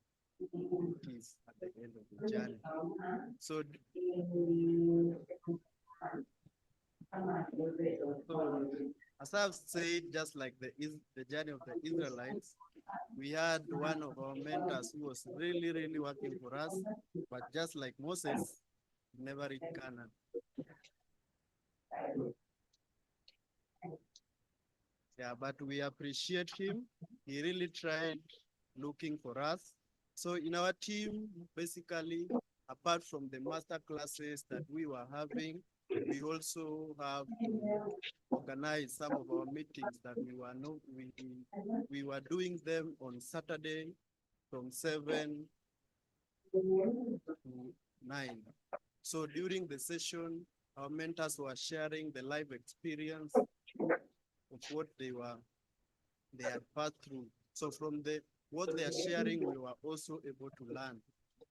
mentees at the end of the journey. So as I've said, just like the journey of the Israelites, we had one of our mentors who was really, really working for us, but just like Moses, never reached Canaan. Yeah, but we appreciate him. He really tried looking for us. So in our team, basically, apart from the master classes that we were having, we also have to organize some of our meetings that we were doing them on Saturday from 7 to 9. So during the session, our mentors were sharing the life experience of what they had passed through. So from what they are sharing, we were also able to learn.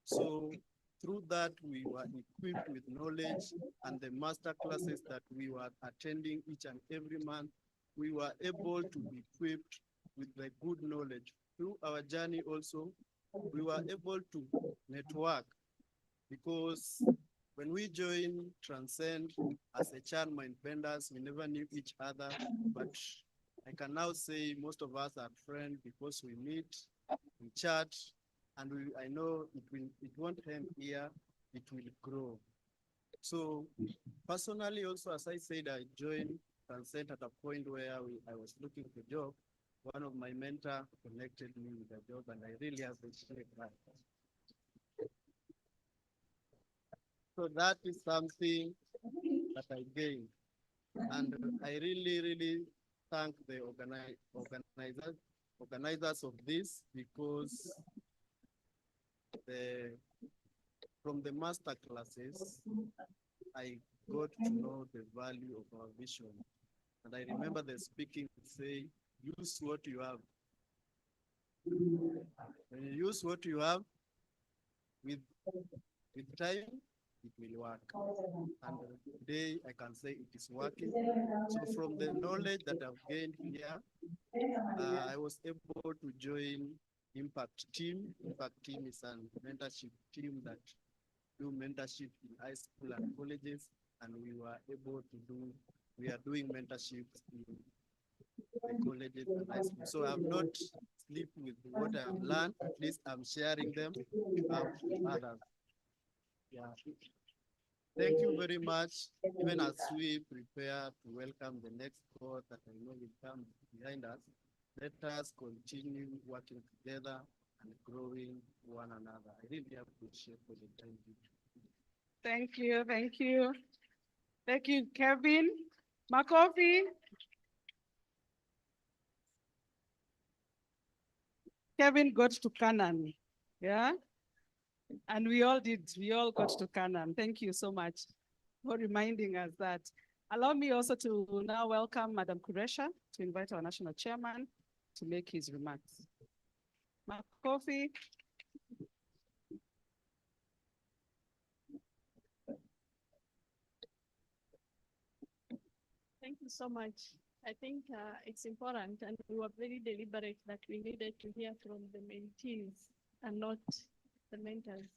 So through that, we were equipped with knowledge, and the master classes that we were attending each and every month, we were able to be equipped with the good knowledge. Through our journey also, we were able to network, because when we joined Transcend as a child mind vendors, we never knew each other, but I can now say most of us are friends because we meet, we chat, and I know it won't end here, it will grow. So personally also, as I said, I joined Transcend at a point where I was looking for a job. One of my mentor connected me with a job, and I really appreciate that. So that is something that I gained. And I really thank the organizers of this, because from the master classes, I got to know the value of our vision. And I remember the speaking say, use what you have. When you use what you have, with time, it will work. And today I can say it is working. So from the knowledge that I've gained here, I was able to join Impact Team. Impact Team is a mentorship team that do mentorship in high school and colleges, and we are doing mentorships in the colleges and high school. So I've not slept with what I have learned, at least I'm sharing them out to others. Yeah. Thank you very much. Even as we prepare to welcome the next cohort that I know will come behind us, let us continue working together and growing one another. I really appreciate for the time. Thank you, thank you. Thank you, Kevin. Makofi. Kevin got to Canaan, yeah? And we all got to Canaan. Thank you so much for reminding us that. Allow me also to now welcome Madam Kuresha to invite our national chairman to make his remarks. Makofi. Thank you so much. I think it's important, and we were very deliberate that we needed to hear from the mentees and not the mentors.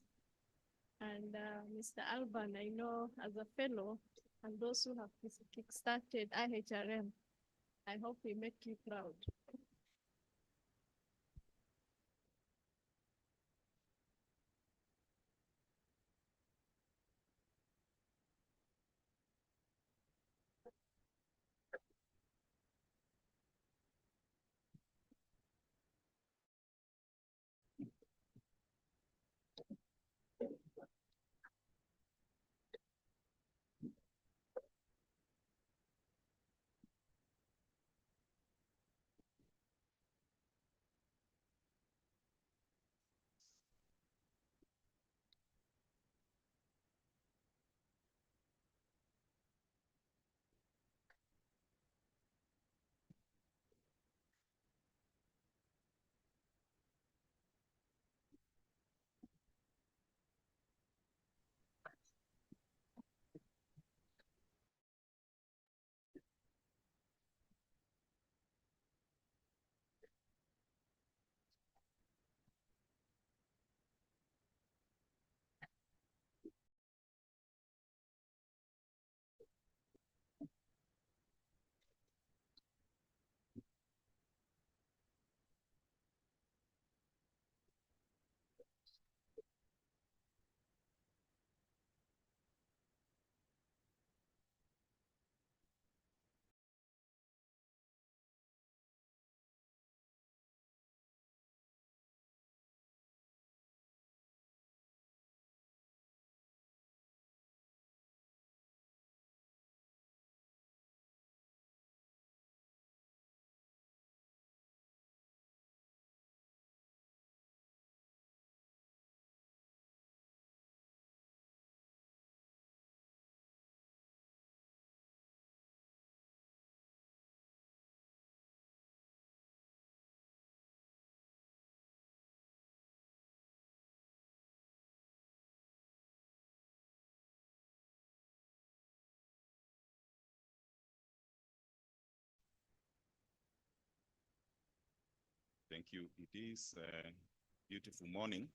And Mr. Alban, I know as a fellow and those who have kickstarted IHRM, I hope we make you proud. Thank you. It is a beautiful morning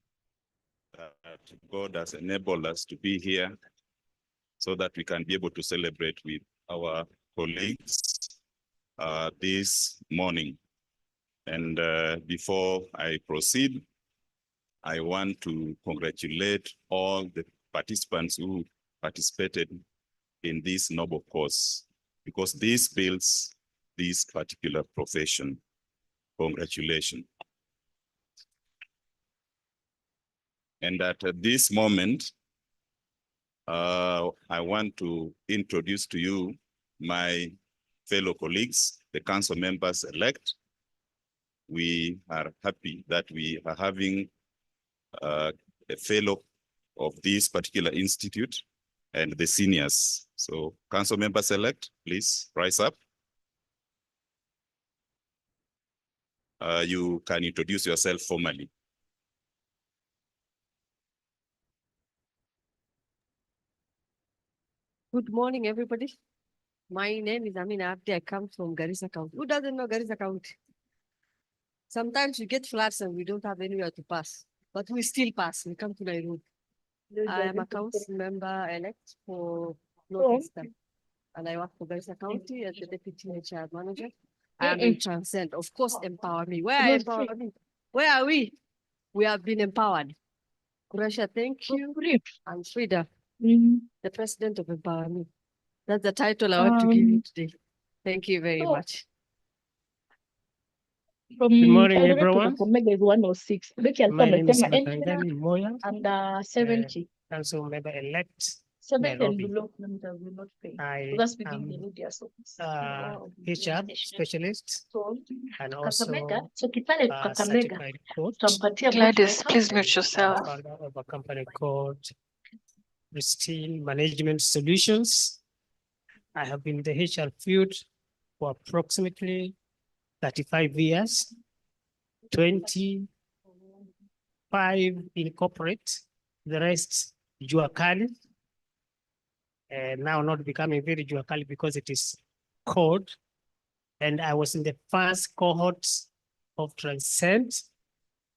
that God has enabled us to be here so that we can be able to celebrate with our colleagues this morning. And before I proceed, I want to congratulate all the participants who participated in this noble cause. because this builds this particular profession. Congratulations. And at this moment, I want to introduce to you my fellow colleagues, the council members elect. We are happy that we are having a fellow of this particular institute and the seniors. So council members elect, please rise up. You can introduce yourself formally. Good morning, everybody. My name is Amina Abdi. I come from Garissa County. Who doesn't know Garissa County? Sometimes we get floods and we don't have anywhere to pass, but we still pass. We come to Nairobi. I am a council member elect for Northeastern, and I work for Garissa County as the deputy HR manager. I am in Transcend. Of course, empower me. Where are empower me? Where are we? We have been empowered. Kurasha, thank you. I'm Frida, the president of Empower Me. That's the title I want to give you today. Thank you very much. From Good morning, Eldoret to everyone. Kakamega is 106. Look at My name is some Batangani Moya, and 70. council member elect 70 and Nairobi. below kilometers will not pay. I That's within am the media service. HR specialist and also Kakamega, so Kitale to Kakamega. certified coach. Gladys, please mute yourself. Founder of a company called Pristine Management Solutions. I have been in the HR field for approximately 35 years, 25 in corporate, the rest Juakali. Now not becoming very Juakali because it is code. And I was in the first cohort of Transcend.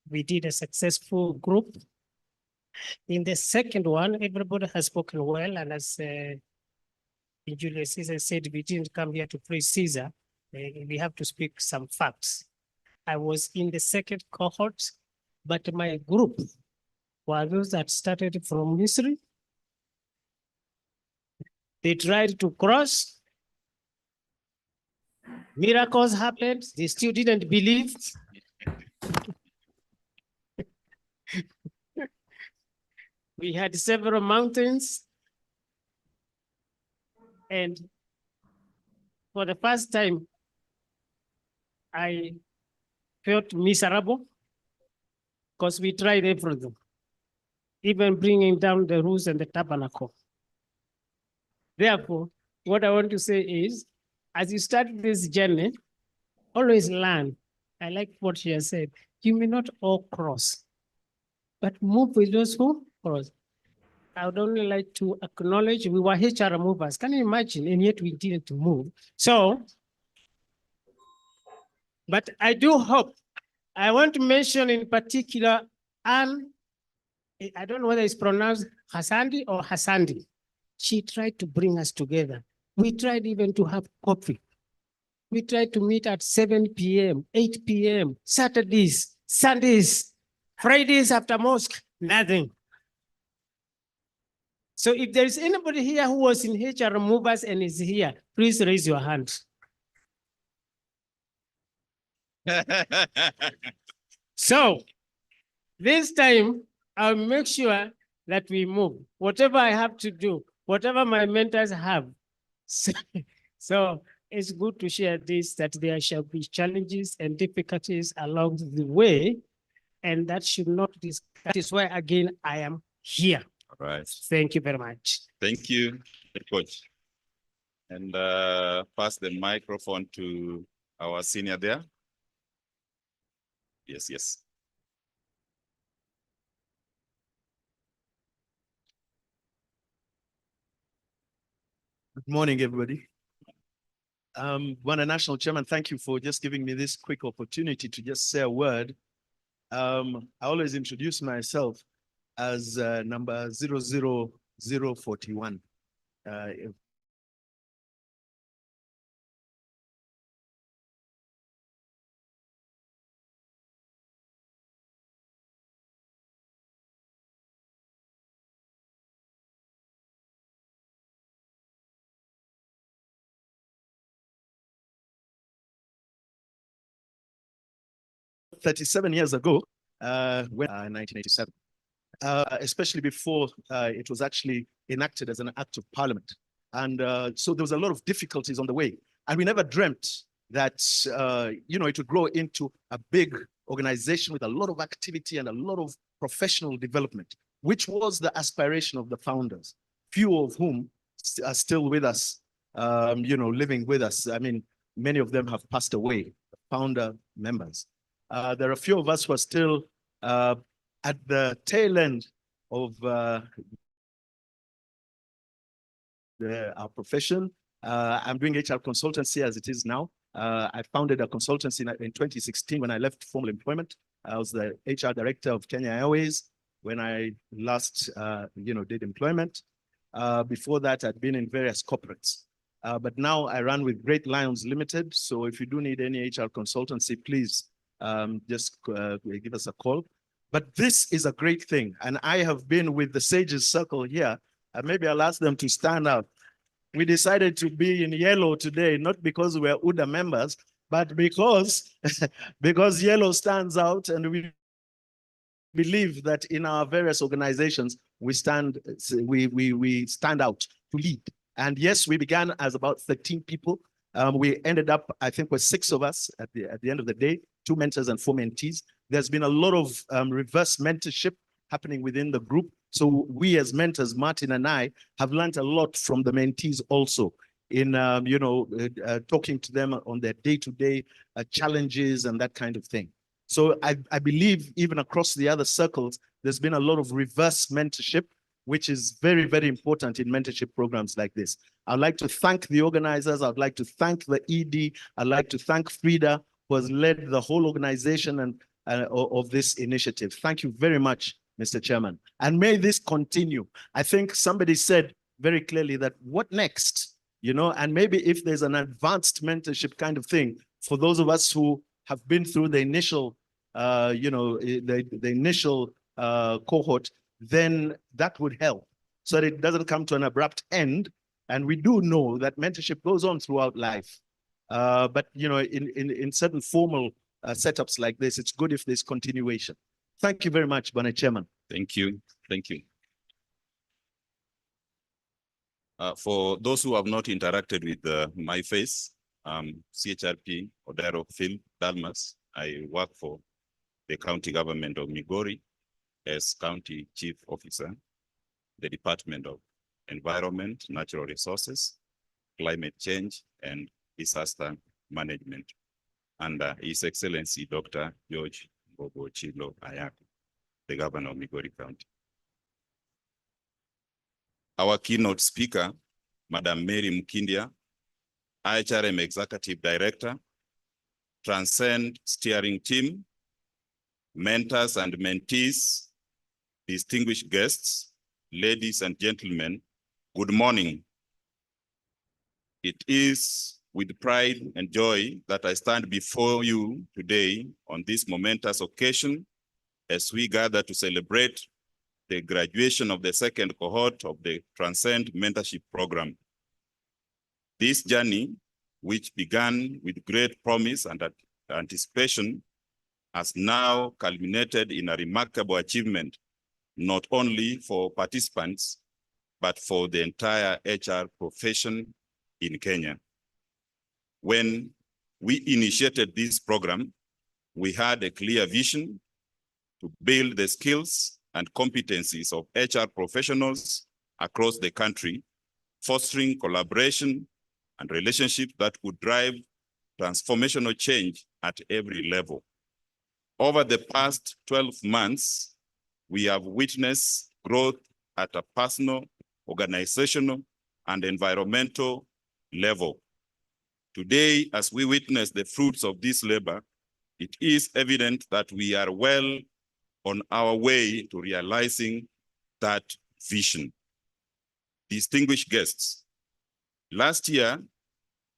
We did a successful group. In the second one, everybody has spoken well, and as Julius Caesar said, we didn't come here to praise Caesar. We have to speak some facts. I was in the second cohort, but my group were those that started from Missouri. They tried to cross. Miracles happened. They still didn't believe. We had several mountains. And for the first time, I felt miserable because we tried everything, even bringing down the rules and the tabernacle. Therefore, what I want to say is, as you start this journey, always learn. I like what she has said. You may not all cross, but move with those who cross. I would only like to acknowledge we were HR movers. Can you imagine? And yet we didn't move. So, but I do hope, I want to mention in particular, Anne, I don't know whether it's pronounced Hassandi or Hassandi. She tried to bring us together. We tried even to have coffee. We tried to meet at 7 p.m., 8 p.m., Saturdays, Sundays, Fridays after mosque, nothing. So if there is anybody here who was in HR movers and is here, please raise your hand. So this time, I'll make sure that we move. Whatever I have to do, whatever my mentors have. So it's good to share this, that there shall be challenges and difficulties along the way, and that should not be. That is why, again, I am here. All right. Thank you very much. Thank you, Coach. And pass the microphone to our senior there. Yes, yes. Good morning, everybody. One National Chairman, thank you for just giving me this quick opportunity to just say a word. I always introduce myself as number 00041. about 37 years ago, when 1987, especially before it was actually enacted as an act of parliament. And so there was a lot of difficulties on the way. And we never dreamt that, it would grow into a big organization with a lot of activity and a lot of professional development, which was the aspiration of the founders, few of whom are still with us, living with us. I mean, many of them have passed away, founder members. There are a few of us who are still at the tail end of our profession. I'm doing HR consultancy as it is now. I founded a consultancy in 2016 when I left formal employment. I was the HR director of Kenya Airways when I last, did employment. Before that, I'd been in various corporates. But now I run with Great Lions Limited. So if you do need any HR consultancy, please just give us a call. But this is a great thing. And I have been with the Sages Circle here. Maybe I'll ask them to stand up. We decided to be in yellow today, not because we're UDA members, but because, because yellow stands out, and we believe that in our various organizations, we stand out to lead. And yes, we began as about 13 people. We ended up, I think, with 6 of us at the end of the day, 2 mentors and 4 mentees. There's been a lot of reverse mentorship happening within the group. So we as mentors, Martin and I, have learned a lot from the mentees also in, talking to them on their day-to-day challenges and that kind of thing. So I believe even across the other circles, there's been a lot of reverse mentorship, which is very, very important in mentorship programs like this. I'd like to thank the organizers. I'd like to thank the ED. I'd like to thank Frida, who has led the whole organization and of this initiative. Thank you very much, Mr. Chairman. And may this continue. I think somebody said very clearly that what next? And maybe if there's an advanced mentorship kind of thing for those of us who have been through the initial, the initial cohort, then that would help so that it doesn't come to an abrupt end. And we do know that mentorship goes on throughout life. But, in certain formal setups like this, it's good if there's continuation. Thank you very much, Bwana Chairman. Thank you. Thank you. For those who have not interacted with my face, CHRP, Odero Phil Dalmas, I work for the county government of Migori as County Chief Officer, the Department of Environment, Natural Resources, Climate Change, and Disaster Management, under His Excellency Dr. George Bobo Chilo Ayako, the Governor of Migori County. Our keynote speaker, Madam Mary Mkindia, IHRM Executive Director, Transcend Steering Team, mentors and mentees, distinguished guests, ladies and gentlemen, good morning. It is with pride and joy that I stand before you today on this momentous occasion as we gather to celebrate the graduation of the second cohort of the Transcend Mentorship Program. This journey, which began with great promise and anticipation, has now culminated in a remarkable achievement, not only for participants, but for the entire HR profession in Kenya. When we initiated this program, we had a clear vision to build the skills and competencies of HR professionals across the country, fostering collaboration and relationships that would drive transformational change at every level. Over the past 12 months, we have witnessed growth at a personal, organizational, and environmental level. Today, as we witness the fruits of this labor, it is evident that we are well on our way to realizing that vision. Distinguished guests, last year,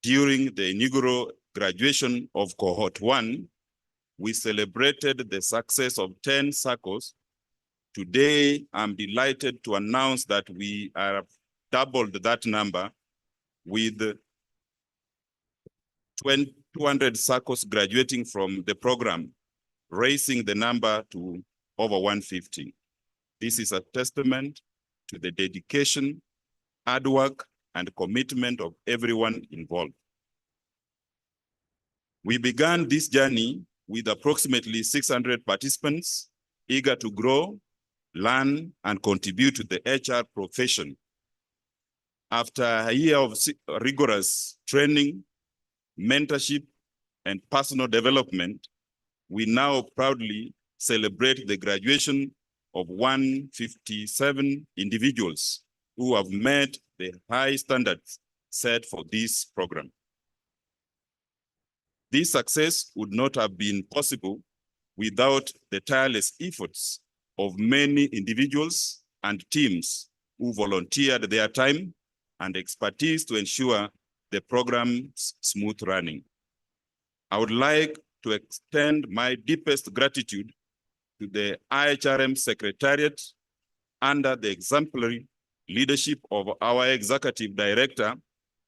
during the inaugural graduation of Cohort 1, we celebrated the success of 10 circles. Today, I'm delighted to announce that we have doubled that number with 200 circles graduating from the program, raising the number to over 150. This is a testament to the dedication, hard work, and commitment of everyone involved. We began this journey with approximately 600 participants eager to grow, learn, and contribute to the HR profession. After a year of rigorous training, mentorship, and personal development, we now proudly celebrate the graduation of 157 individuals who have met the high standards set for this program. This success would not have been possible without the tireless efforts of many individuals and teams who volunteered their time and expertise to ensure the program's smooth running. I would like to extend my deepest gratitude to the IHRM Secretariat under the exemplary leadership of our Executive Director,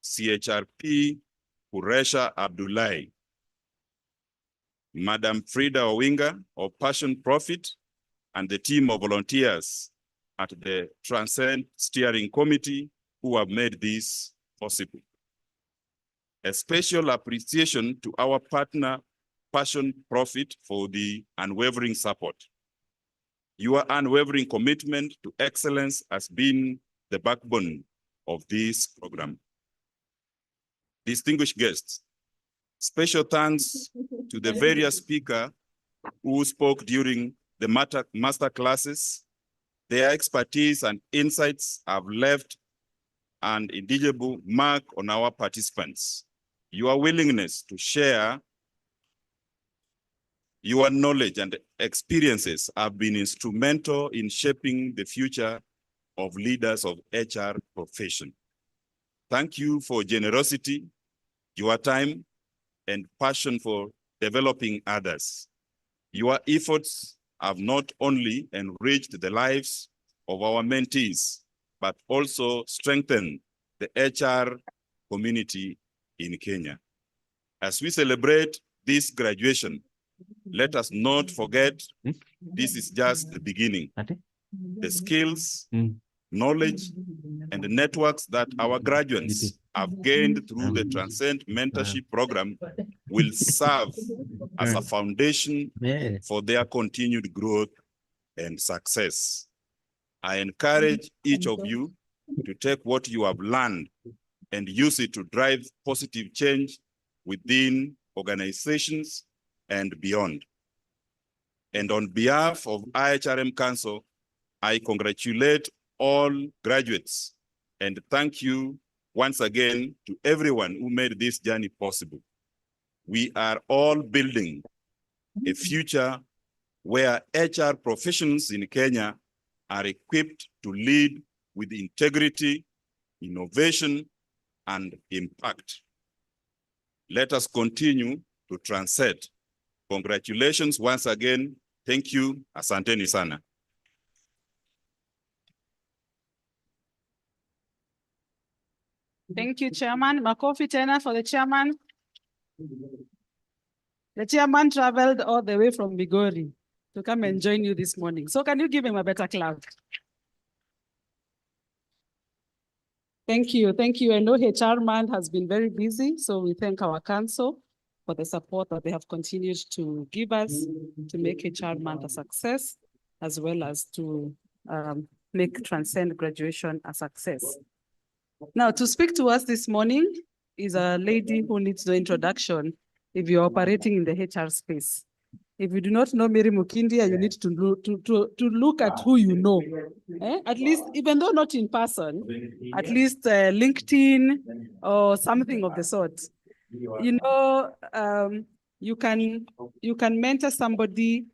CHRP Quresha Abdullahi, Madam Frida Owinga of Passion Profit, and the team of volunteers at the Transcend Steering Committee who have made this possible. A special appreciation to our partner, Passion Profit, for the unwavering support. Your unwavering commitment to excellence has been the backbone of this program. Distinguished guests, special thanks to the various speakers who spoke during the master classes. Their expertise and insights have left an indelible mark on our participants. Your willingness to share your knowledge and experiences have been instrumental in shaping the future of leaders of HR profession. Thank you for generosity, your time, and passion for developing others. Your efforts have not only enriched the lives of our mentees, but also strengthened the HR community in Kenya. As we celebrate this graduation, let us not forget this is just the beginning. The skills, knowledge, and the networks that our graduates have gained through the Transcend Mentorship Program will serve as a foundation for their continued growth and success. I encourage each of you to take what you have learned and use it to drive positive change within organizations and beyond. And on behalf of IHRM Council, I congratulate all graduates and thank you once again to everyone who made this journey possible. We are all building a future where HR professionals in Kenya are equipped to lead with integrity, innovation, and impact. Let us continue to transcend. Congratulations once again. Thank you. Asanteni sana. Thank you, Chairman. Makofi tena for the chairman. The chairman traveled all the way from Migori to come and join you this morning. So can you give him a better clap? Thank you. Thank you. I know HR Month has been very busy, so we thank our council for the support that they have continued to give us to make HR Month a success, as well as to make Transcend graduation a success. Now, to speak to us this morning is a lady who needs no introduction if you're operating in the HR space. If you do not know Mary Mukindia, you need to look at who you know. At least, even though not in person, at least LinkedIn or something of the sort. You know, you can mentor somebody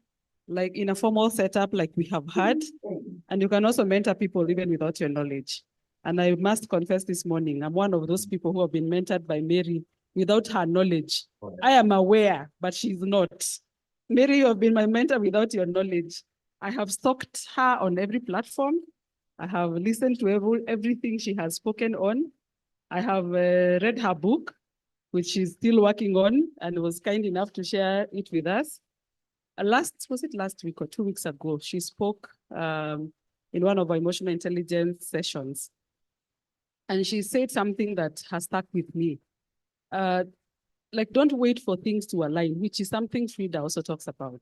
like in a formal setup like we have had, and you can also mentor people even without your knowledge. And I must confess this morning, I'm one of those people who have been mentored by Mary without her knowledge. I am aware, but she's not. Mary, you have been my mentor without your knowledge. I have stalked her on every platform. I have listened to everything she has spoken on. I have read her book, which she's still working on and was kind enough to share it with us. was it last week or 2 weeks ago? She spoke in one of our emotional intelligence sessions. And she said something that has stuck with me. Like, don't wait for things to align, which is something Frida also talks about.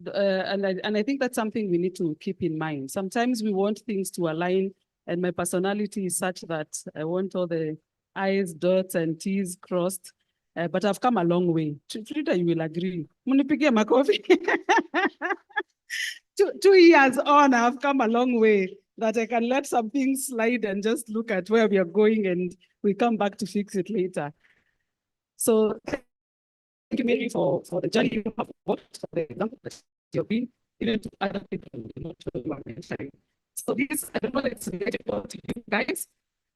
And I think that's something we need to keep in mind. Sometimes we want things to align, and my personality is such that I want all the I's, dots, and T's crossed. But I've come a long way. Frida, you will agree. Munipigie makofi. 2 years on, I've come a long way that I can let some things slide and just look at where we are going, and we come back to fix it later. So thank you, Mary, for the journey you have walked, for the example that you've been, even to other people, you know, to you are mentoring. So this, I don't know if it's related to you guys,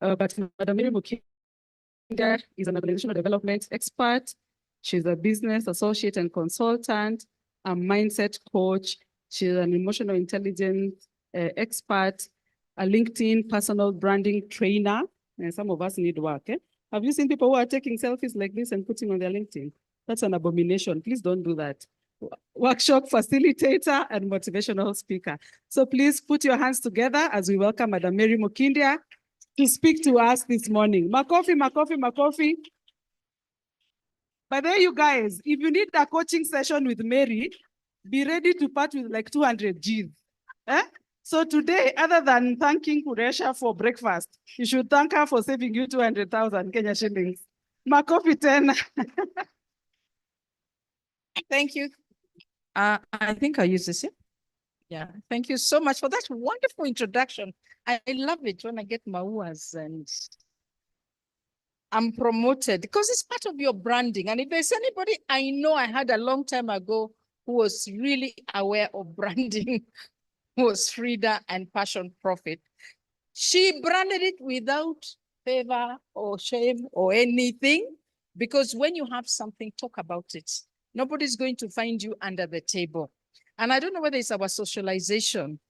but Madam Mary Mukinda is an organizational development expert. She's a business associate and consultant, a mindset coach. She's an emotional intelligence expert, a LinkedIn personal branding trainer. And some of us need work. Eh? Have you seen people who are taking selfies like this and putting on their LinkedIn? That's an abomination. Please don't do that. Workshop facilitator and motivational speaker. So please put your hands together as we welcome Madam Mary Mukinda to speak to us this morning. Makofi, makofi, makofi. But there you guys, if you need a coaching session with Mary, be ready to part with like 200 G's. Eh? So today, other than thanking Kuresha for breakfast, you should thank her for saving you 200,000 Kenya shillings. Makofi 10. Thank you. I think I'll use this here. Yeah, thank you so much for that wonderful introduction. I love it when I get mauas and I'm promoted because it's part of your branding. And if there's anybody I know I had a long time ago who was really aware of branding, was Frida and Passion Profit. She branded it without favor or shame or anything, because when you have something, talk about it. Nobody's going to find you under the table. And I don't know whether it's our socialization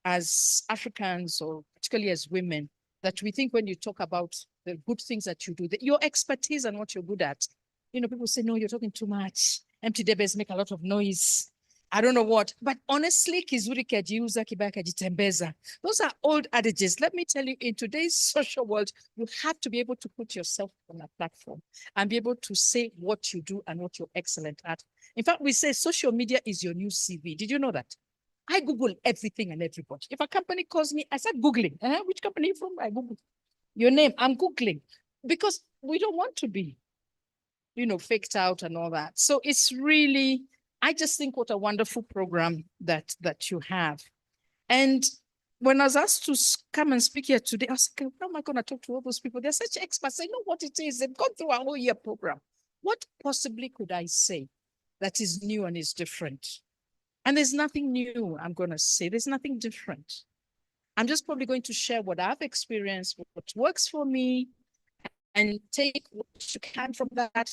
as Africans or particularly as women, that we think when you talk about the good things that you do, that your expertise and what you're good at, you know, people say, no, you're talking too much. Empty debes make a lot of noise. I don't know what, but honestly, kizuri kajiuza kibaya kajitembeza. Those are old adages. Let me tell you, in today's social world, you have to be able to put yourself on a platform and be able to say what you do and what you're excellent at. In fact, we say social media is your new CV. Did you know that? I Google everything and everybody. If a company calls me, I start Googling. Which company are you from? I Google. Your name, I'm Googling. Because we don't want to be, you know, faked out and all that. So it's really, I just think what a wonderful program that you have. And when I was asked to come and speak here today, I was like, how am I going to talk to all those people? They're such experts. They know what it is. They've gone through a whole year program. What possibly could I say that is new and is different? And there's nothing new, I'm going to say. There's nothing different. I'm just probably going to share what I've experienced, what works for me, and take what you can from that,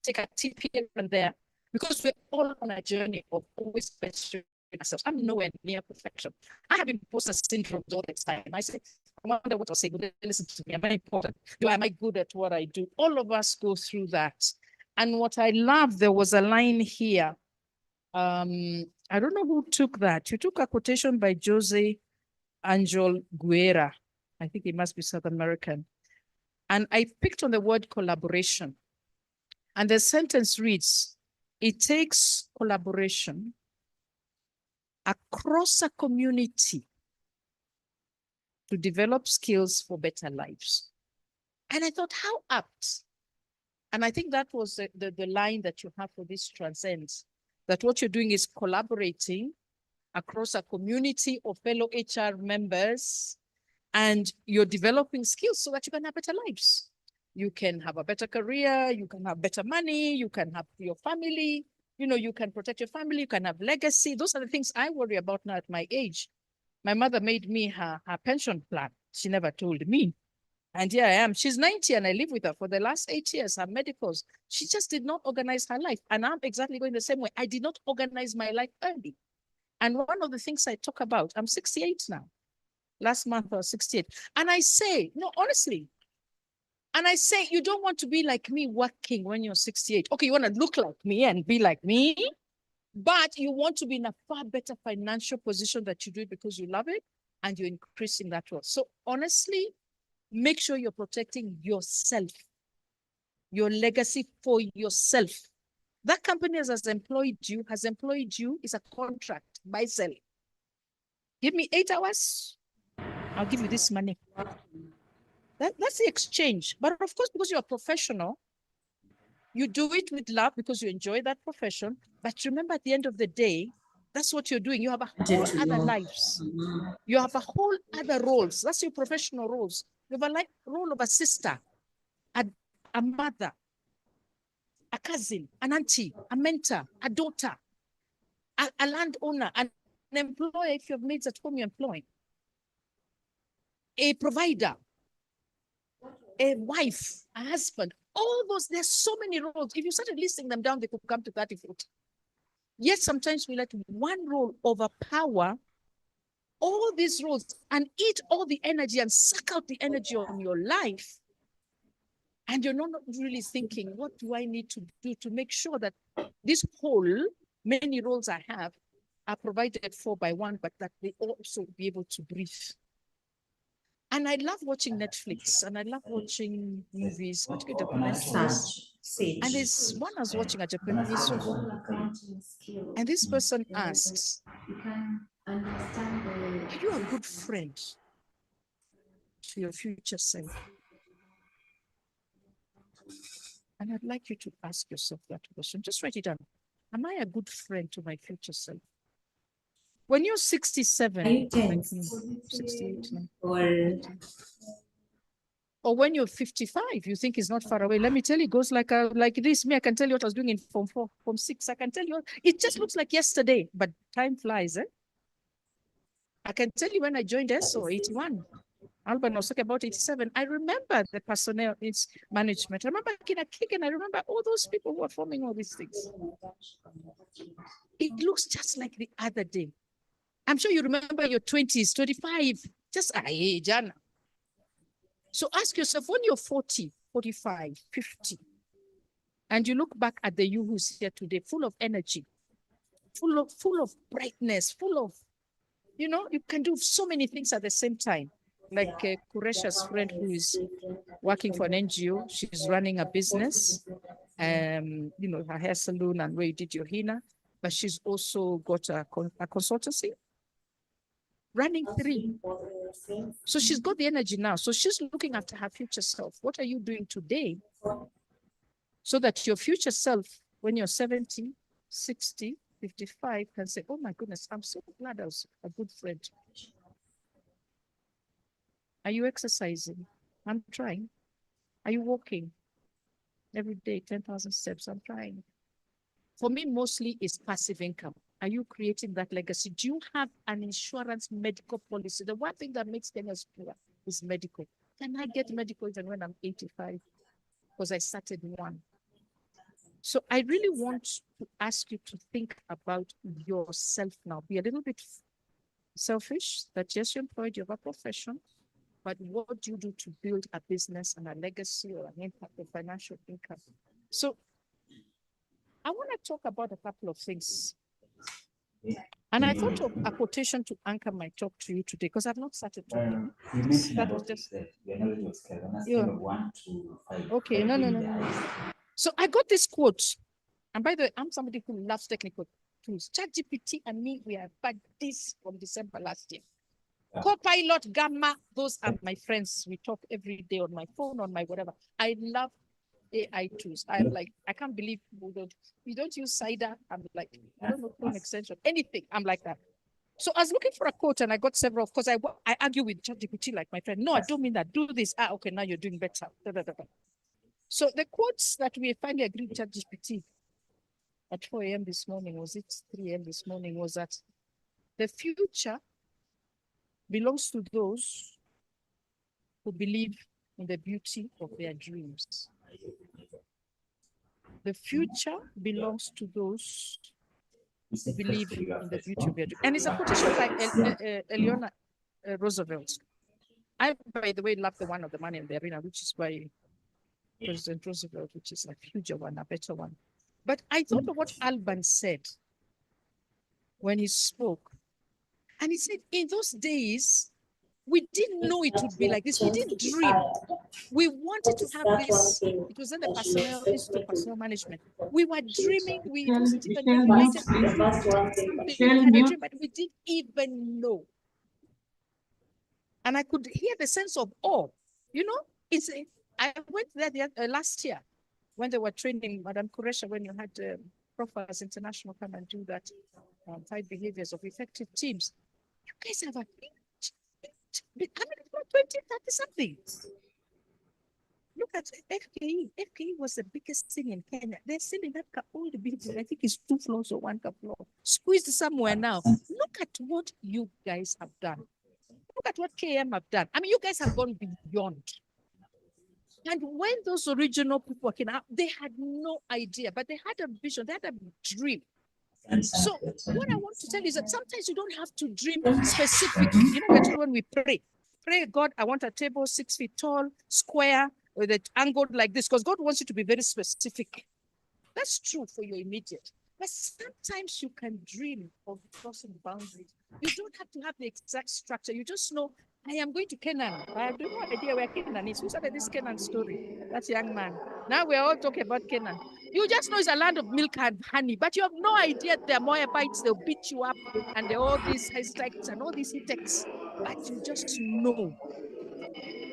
take a tip here and there, because we're all on a journey of always bettering ourselves. I'm nowhere near perfection. I have imposter syndrome all the time. I say, I wonder what I'll say, but listen to me. Am I important? Am I good at what I do? All of us go through that. And what I love, there was a line here. I don't know who took that. You took a quotation by Jose Angel Guerra. I think he must be South American. And I picked on the word collaboration. And the sentence reads, it takes collaboration across a community to develop skills for better lives. And I thought, how apt. And I think that was the line that you have for this Transcend, that what you're doing is collaborating across a community of fellow HR members, and you're developing skills so that you can have better lives. You can have a better career, you can have better money, you can have your family, you know, you can protect your family, you can have legacy. Those are the things I worry about now at my age. My mother made me her pension plan. She never told me. And here I am. She's 90 and I live with her for the last 8 years, her medicals. She just did not organize her life. And I'm exactly going the same way. I did not organize my life early. And one of the things I talk about, I'm 68 now. Last month I was 68. And I say, no, honestly, and I say, you don't want to be like me working when you're 68. Okay, you want to look like me and be like me, but you want to be in a far better financial position that you do it because you love it and you're increasing that role. So honestly, make sure you're protecting yourself, your legacy for yourself. That company has employed you, is a contract, buy, sell. Give me 8 hours, I'll give you this money. That's the exchange. But of course, because you're a professional, you do it with love because you enjoy that profession. But remember, at the end of the day, that's what you're doing. You have a whole other lives. You have a whole other roles. That's your professional roles. You have a role of a sister, a mother, a cousin, an auntie, a mentor, a daughter, a landowner, an employer if you have maids at home you're employing, a provider, a wife, a husband, all those, there's so many roles. If you started listing them down, they could come to 30 foot. Yet sometimes we let one role overpower all these roles and eat all the energy and suck out the energy on your life. And you're not really thinking, what do I need to do to make sure that this whole, many roles I have are provided for by one, but that they also be able to breathe. And I love watching Netflix and I love watching movies, particularly documentaries. And there's one I was watching, a Japanese one. And this person asks, are you a good friend to your future self? And I'd like you to ask yourself that question. Just write it down. Am I a good friend to my future self? When you're 67, like 68, or when you're 55, you think it's not far away. Let me tell you, it goes like this. Me, I can tell you what I was doing in Form 4, Form 6. I can tell you, it just looks like yesterday, but time flies, eh? I can tell you when I joined SO, 81. Alban was talking about 87. I remember the personnel management. I remember Kina Kicken. I remember all those people who are forming all these things. It looks just like the other day. I'm sure you remember your 20s, 25, just Jana. So ask yourself, when you're 40, 45, 50, and you look back at the you who's here today, full of energy, full of brightness, full of, you know, you can do so many things at the same time. Like Kuresha's friend who is working for an NGO, she's running a business, you know, her hair salon and where you did your henna, but she's also got a consultancy, running 3. So she's got the energy now. So she's looking after her future self. What are you doing today so that your future self, when you're 70, 60, 55, can say, oh my goodness, I'm so glad I was a good friend. Are you exercising? I'm trying. Are you walking? Every day, 10,000 steps, I'm trying. For me, mostly is passive income. Are you creating that legacy? Do you have an insurance medical policy? The one thing that makes Kenyans poor is medical. Can I get medical even when I'm 85? Because I started one. So I really want to ask you to think about yourself now. Be a little bit selfish that yes, you're employed, you have a profession, but what do you do to build a business and a legacy or an impact of financial income? So I want to talk about a couple of things. And I thought of a quotation to anchor my talk to you today because I've not started talking. That was just okay. No. So I got this quote. And by the way, I'm somebody who loves technical tools. ChatGPT and me, we are buddies from December last year. Copilot, Gamma, those are my friends. We talk every day on my phone, on my whatever. I love AI tools. I'm like, I can't believe we don't use Cider. I'm like, I don't know, Chrome extension, anything. I'm like that. So I was looking for a quote and I got several. Of course, I argue with ChatGPT like my friend. No, I don't mean that. Do this. Okay, now you're doing better. So the quotes that we finally agreed with ChatGPT at 4 a.m. this morning, was it 3 a.m. this morning, was that the future belongs to those who believe in the beauty of their dreams. The future belongs to those who believe in the beauty of their dreams. And it's a quotation by Eleanor Roosevelt. I, by the way, love the one of the Man in the Arena, which is by President Roosevelt, which is a huge one, a better one. But I thought of what Alban said when he spoke. And he said, in those days, we didn't know it would be like this. We didn't dream. We wanted to have this. It was in the personnel, Institute of Personnel Management. We were dreaming. We wasn't even regulated. We had a dream, but we didn't even know. And I could hear the sense of awe. You know, I went there last year when they were training Madam Kuresha, when you had Profiles International come and do that 5 behaviors of effective teams. You guys have a huge, I mean, it's about 20, 30 something. Look at FKE. FKE was the biggest thing in Kenya. They're still in that old building. I think it's 2 floors or 1 floor. Squeezed somewhere now. Look at what you guys have done. Look at what KM have done. I mean, you guys have gone beyond. And when those original people came out, they had no idea, but they had a vision, they had a dream. So what I want to tell you is that sometimes you don't have to dream specific. You know, we're told when we pray, God, I want a table 6 feet tall, square, with it angled like this, because God wants you to be very specific. That's true for your immediate. But sometimes you can dream of crossing boundaries. You don't have to have the exact structure. You just know, I am going to Canaan. I have no idea where Canaan is. Who started this Canaan story? That young man. Now we're all talking about Canaan. You just know it's a land of milk and honey, but you have no idea they're Moabites, they'll beat you up, and they're all these Hittites and all these Hittites, but you just know.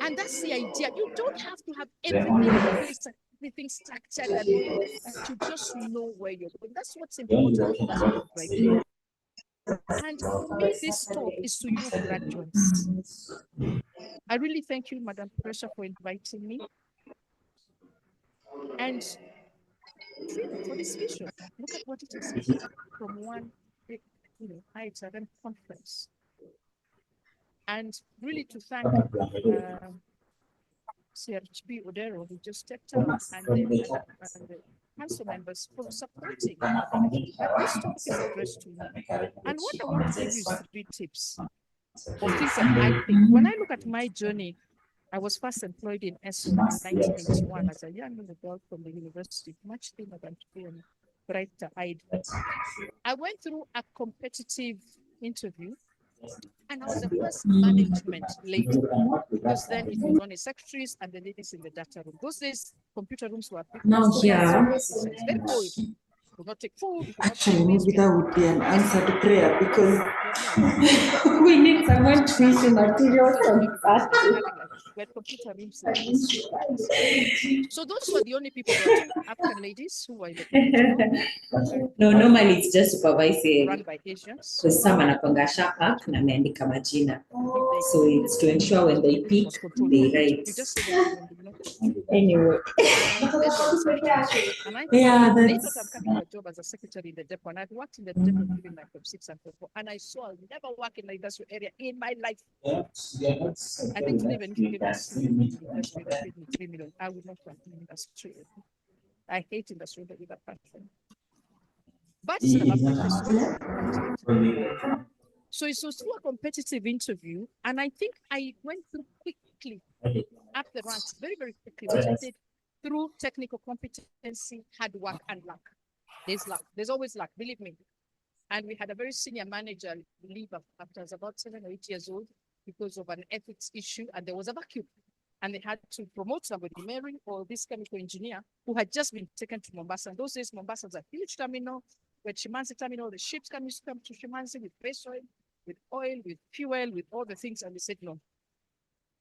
And that's the idea. You don't have to have everything in place, everything structured, and but you just know where you're going. That's what's important in this right here. And for me, this talk is to you graduates. I really thank you, Madam Pressure, for inviting me. And really, for this vision, look at what it has become from one big, IHRM conference. And really to thank CRHB Odero, who just stepped out, and the council members for supporting. But this talk is addressed to me. And what I want to give you is 3 tips of things that I think. When I look at my journey, I was first employed in ESO in 1981 as a young girl from the university, much thinner than today and brighter eyed. I went through a competitive interview, and I was the first management lady, because then it was only secretaries and the ladies in the data room. Those days, computer rooms were big. Now here, It's very cold. You could not take food. actually maybe that would be an answer to prayer, because we need someone to teach materials on that. Computer rooms. So those were the only people. There were 2 African ladies who were in the computer room. No, normally it's just supervising. Run by Asians. Because some anakwanga shapak na ameandika majina. So it's to ensure when they pick, they write. You just say that. Anyway. And I Yeah, they thought I'm coming to a job as a secretary in the depot, and I've worked in the depot between like from 6 and 4, and I saw I'll never work in the industrial area in my life. I think even if you give us 3 million, I would not work in industry. I hate industry with a passion. But so it was through a competitive interview, and I think I went through quickly up the ranks, very, very quickly, which I did through technical competency, hard work, and luck. There's luck. There's always luck, believe me. And we had a very senior manager leave after I was about 7 or 8 years old because of an ethics issue, and there was a vacuum. And they had to promote somebody, Mary, or this chemical engineer, who had just been taken to Mombasa. And those days, Mombasa was a huge terminal, where Shimanzi terminal, the ships used to come to Shimanzi with base oil, with fuel, with all the things. And they said, no,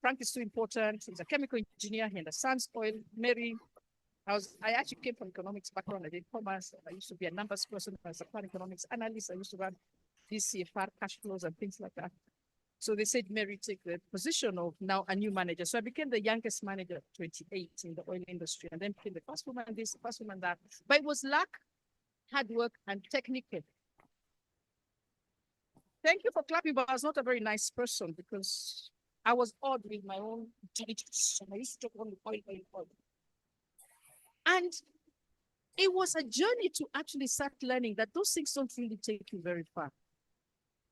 Frank is too important. He's a chemical engineer. He understands oil. Mary, I actually came from economics background. I did commerce. I used to be a numbers person. As a plan economics analyst, I used to run DCFR cash flows and things like that. So they said, Mary, take the position of now a new manager. So I became the youngest manager at 28 in the oil industry, and then became the first woman this, the first woman that. But it was luck, hard work, and technical. Thank you for clapping, but I was not a very nice person because I was odd with my own intelligence. And I used to talk only oil. And it was a journey to actually start learning that those things don't really take you very far.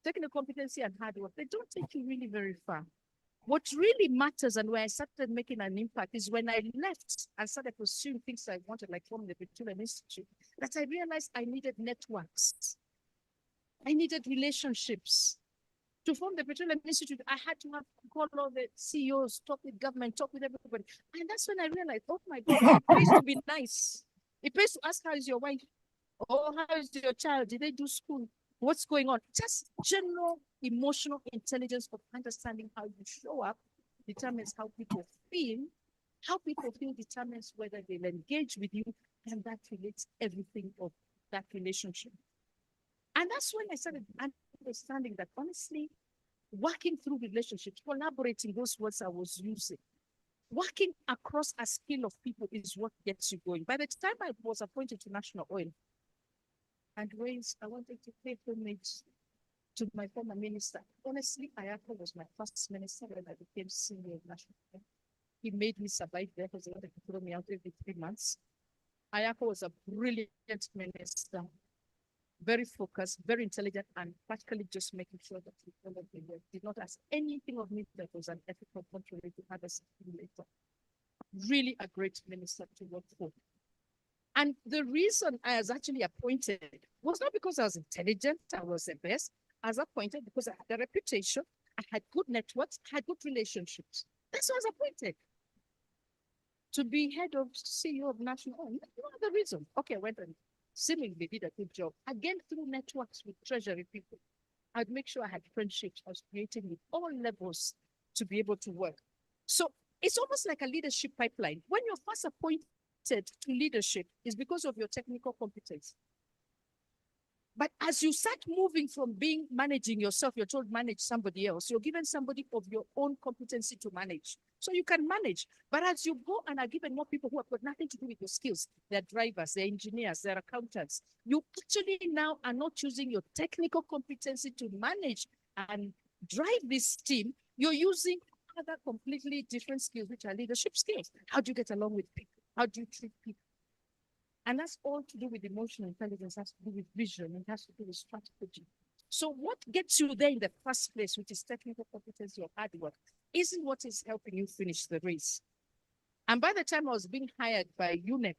Technical competency and hard work, they don't take you really very far. What really matters, and where I started making an impact, is when I left and started pursuing things I wanted, like from the Petroleum Institute, that I realized I needed networks. I needed relationships. To form the Petroleum Institute, I had to have call all the CEOs, talk with government, talk with everybody. And that's when I realized, oh my God, it pays to be nice. It pays to ask, how is your wife? Oh, how is your child? Did they do school? What's going on? Just general emotional intelligence of understanding how you show up determines how people feel. How people feel determines whether they'll engage with you, and that relates everything of that relationship. And that's when I started understanding that honestly, working through relationships, collaborating, those words I was using, working across a skill of people is what gets you going. By the time I was appointed to National Oil and Ways, I wanted to pay homage to my former minister. Honestly, Ayako was my first minister when I became senior of National Oil. He made me survive there because he wanted to throw me out every 3 months. Ayako was a brilliant minister, very focused, very intelligent, and practically just making sure that he followed the law. Did not ask anything of me that was an ethical contrary to others later. Really a great minister to work for. And the reason I was actually appointed was not because I was intelligent, I was the best. I was appointed because I had a reputation, I had good networks, I had good relationships. That's why I was appointed to be head of CEO of National Oil. No other reason. Okay, I went and seemingly did a good job. Again, through networks with treasury people, I'd make sure I had friendships. I was creating with all levels to be able to work. So it's almost like a leadership pipeline. When you're first appointed to leadership, is because of your technical competence. But as you start moving from being managing yourself, you're told manage somebody else. You're given somebody of your own competency to manage. So you can manage. But as you go and are given more people who have got nothing to do with your skills, they're drivers, they're engineers, they're accountants, you actually now are not using your technical competency to manage and drive this team. You're using other completely different skills, which are leadership skills. How do you get along with people? How do you treat people? And that's all to do with emotional intelligence, has to do with vision, it has to do with strategy. So what gets you there in the first place, which is technical competency or hard work, isn't what is helping you finish the race. And by the time I was being hired by UNEP,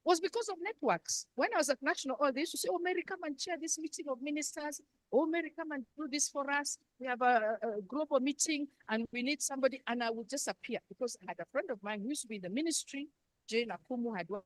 was because of networks. When I was at National Oil, they used to say, oh, Mary, come and chair this meeting of ministers. Oh, Mary, come and do this for us. We have a global meeting and we need somebody. And I would just appear because I had a friend of mine who used to be in the ministry, Jane Akumu, had worked.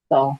So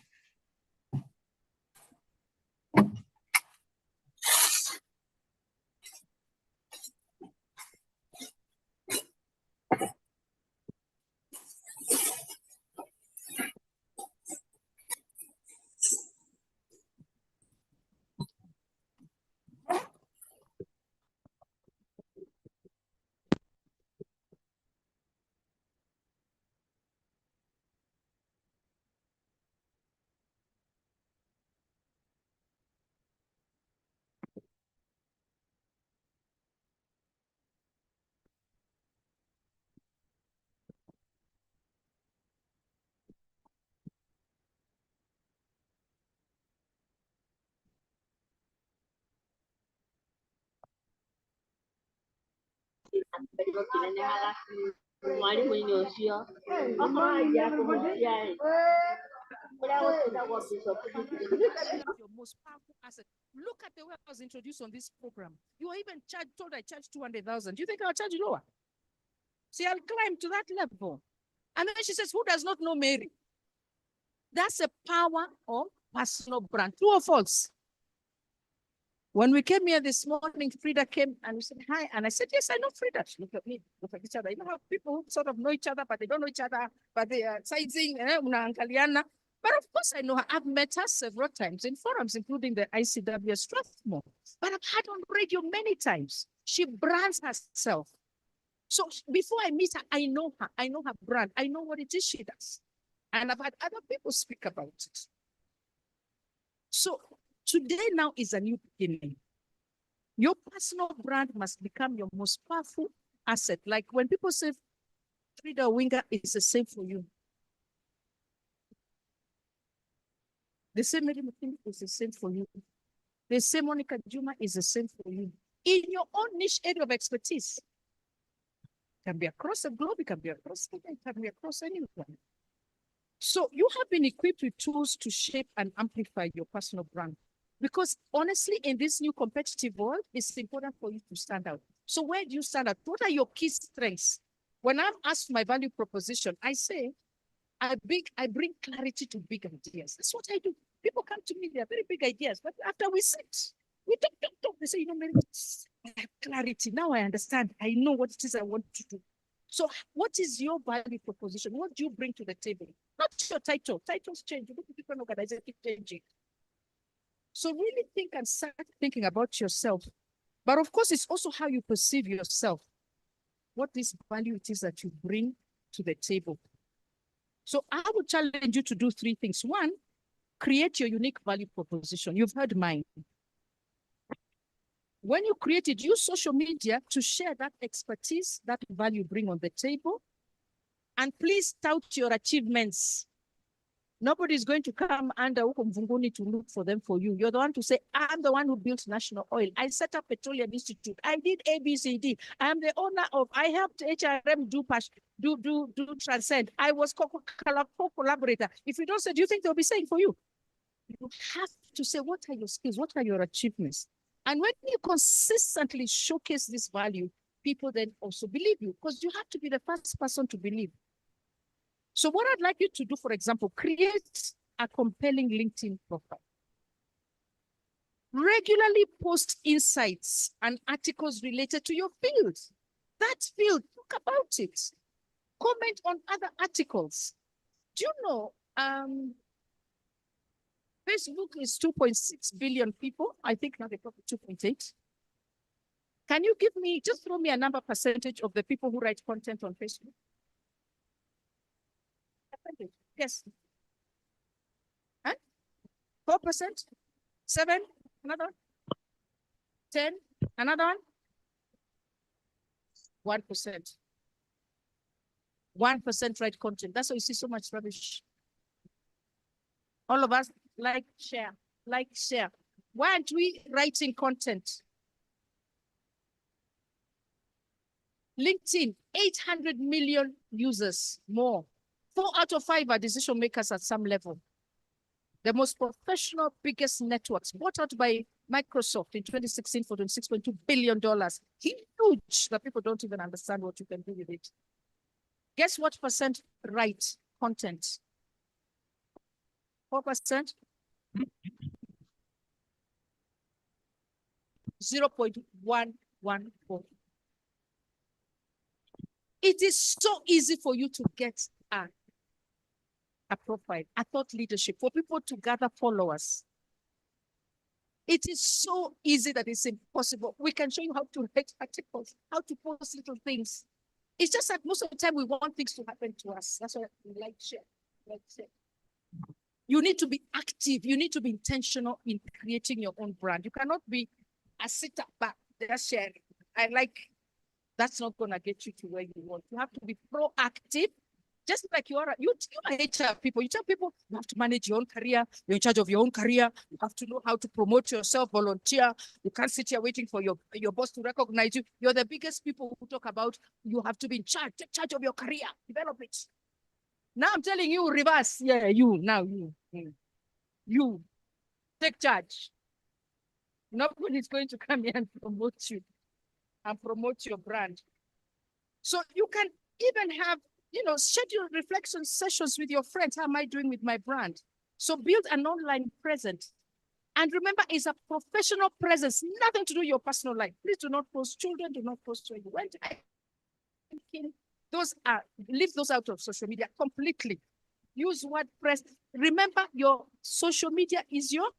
your most powerful asset. Look at the way I was introduced on this program. You were even told I charge 200,000. Do you think I'll charge lower? See, I'll climb to that level. And then she says, who does not know Mary? That's a power of personal brand. True or false? When we came here this morning, Frida came and said, hi. And I said, yes, I know Frida. She looked at me, looked at each other. You know how people sort of know each other, but they don't know each other, but they are sizing, But of course, I know her. I've met her several times in forums, including the ICW Strathmore. But I've had on radio many times. She brands herself. So before I meet her, I know her. I know her brand. I know what it is she does. And I've had other people speak about it. So today now is a new beginning. Your personal brand must become your most powerful asset. Like when people say Frida Winger is the same for you. The same Mary Mutinda is the same for you. The same Monica Juma is the same for you. In your own niche area of expertise. It can be across the globe, it can be across Kenya, it can be across anywhere. So you have been equipped with tools to shape and amplify your personal brand. Because honestly, in this new competitive world, it's important for you to stand out. So where do you stand out? What are your key strengths? When I'm asked my value proposition, I say, I bring clarity to big ideas. That's what I do. People come to me, they are very big ideas, but after we sit, we talk, they say, you know, Mary, I have clarity. Now I understand. I know what it is I want to do. So what is your value proposition? What do you bring to the table? Not your title. Titles change. Different organizations keep changing. So really think and start thinking about yourself. But of course, it's also how you perceive yourself. What this value it is that you bring to the table. So I would challenge you to do three things. One, create your unique value proposition. You've heard mine. When you create it, use social media to share that expertise, that value you bring on the table. And please tout your achievements. Nobody's going to come under Ukomvunguni to look for them for you. You're the one to say, I'm the one who built National Oil. I set up Petroleum Institute. I did ABCD. I'm the owner of, I helped HRM do Transcend. I was co-collaborator. If you don't say, do you think they'll be saying for you? You have to say, what are your skills? What are your achievements? And when you consistently showcase this value, people then also believe you because you have to be the first person to believe. So what I'd like you to do, for example, create a compelling LinkedIn profile. Regularly post insights and articles related to your field. That field, talk about it. Comment on other articles. Do you know, Facebook is 2.6 billion people. I think now they're probably 2.8. Can you give me, just throw me a number percentage of the people who write content on Facebook? Yes. Huh? 4%? 7? Another one? 10? Another one? 1%. 1% write content. That's why you see so much rubbish. All of us like, share. Why aren't we writing content? LinkedIn, 800 million users more. 4 out of 5 are decision makers at some level. The most professional, biggest networks bought out by Microsoft in 2016 for $26.2 billion. Huge that people don't even understand what you can do with it. Guess what percent write content? 4%? 0.114. It is so easy for you to get a profile, a thought leadership, for people to gather followers. It is so easy that it's impossible. We can show you how to write articles, how to post little things. It's just that most of the time we want things to happen to us. That's why we like share. You need to be active. You need to be intentional in creating your own brand. You cannot be a sit-up back, just sharing. That's not going to get you to where you want. You have to be proactive. Just like you are HR people, you tell people you have to manage your own career. You're in charge of your own career. You have to know how to promote yourself, volunteer. You can't sit here waiting for your boss to recognize you. You're the biggest people who talk about you have to be in charge. Take charge of your career. Develop it. Now I'm telling you, reverse. Yeah, you take charge. Nobody's going to come here and promote you and promote your brand. So you can even have, schedule reflection sessions with your friends. How am I doing with my brand? So build an online presence. And remember, it's a professional presence, nothing to do with your personal life. Please do not post children, do not post where you went. Leave those out of social media completely. Use WordPress. Remember, your social media is your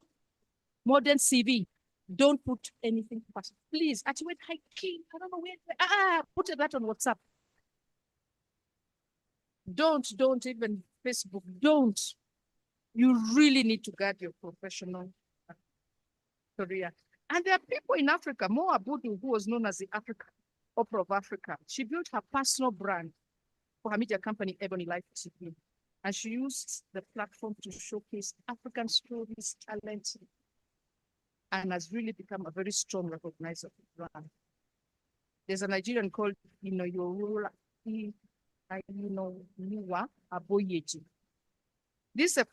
modern CV. Don't put anything past. Please, actually went hiking. I don't know where. Put that on WhatsApp. Don't even Facebook. Don't. You really need to guard your professional career. And there are people in Africa, Mo Abudu, who was known as the Opera of Africa. She built her personal brand for her media company, Ebony Life TV. And she used the platform to showcase African stories, talent, and has really become a very strong recognizable brand. There's a Nigerian called Inoyorula Aboyeji. This is a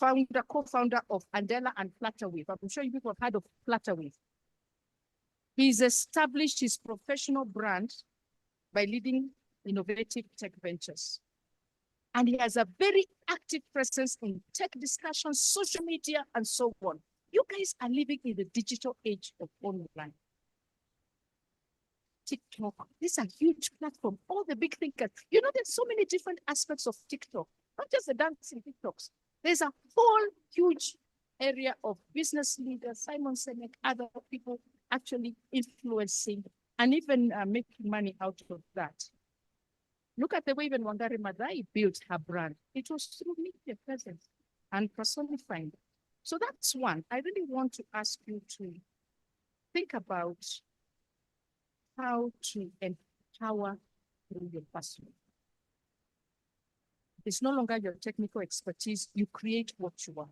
co-founder of Andela and Flutterwave. I'm sure you people have heard of Flutterwave. He's established his professional brand by leading innovative tech ventures. And he has a very active presence in tech discussions, social media, and so on. You guys are living in the digital age of online. TikTok, this is a huge platform. All the big thinkers. You know, there's so many different aspects of TikTok, not just the dancing TikToks. There's a whole huge area of business leaders, Simon Sinek, other people actually influencing and even making money out of that. Look at the way even Wangari Maathai built her brand. It was through media presence and personifying. So that's one. I really want to ask you to think about how to empower through your personal. It's no longer your technical expertise. You create what you want.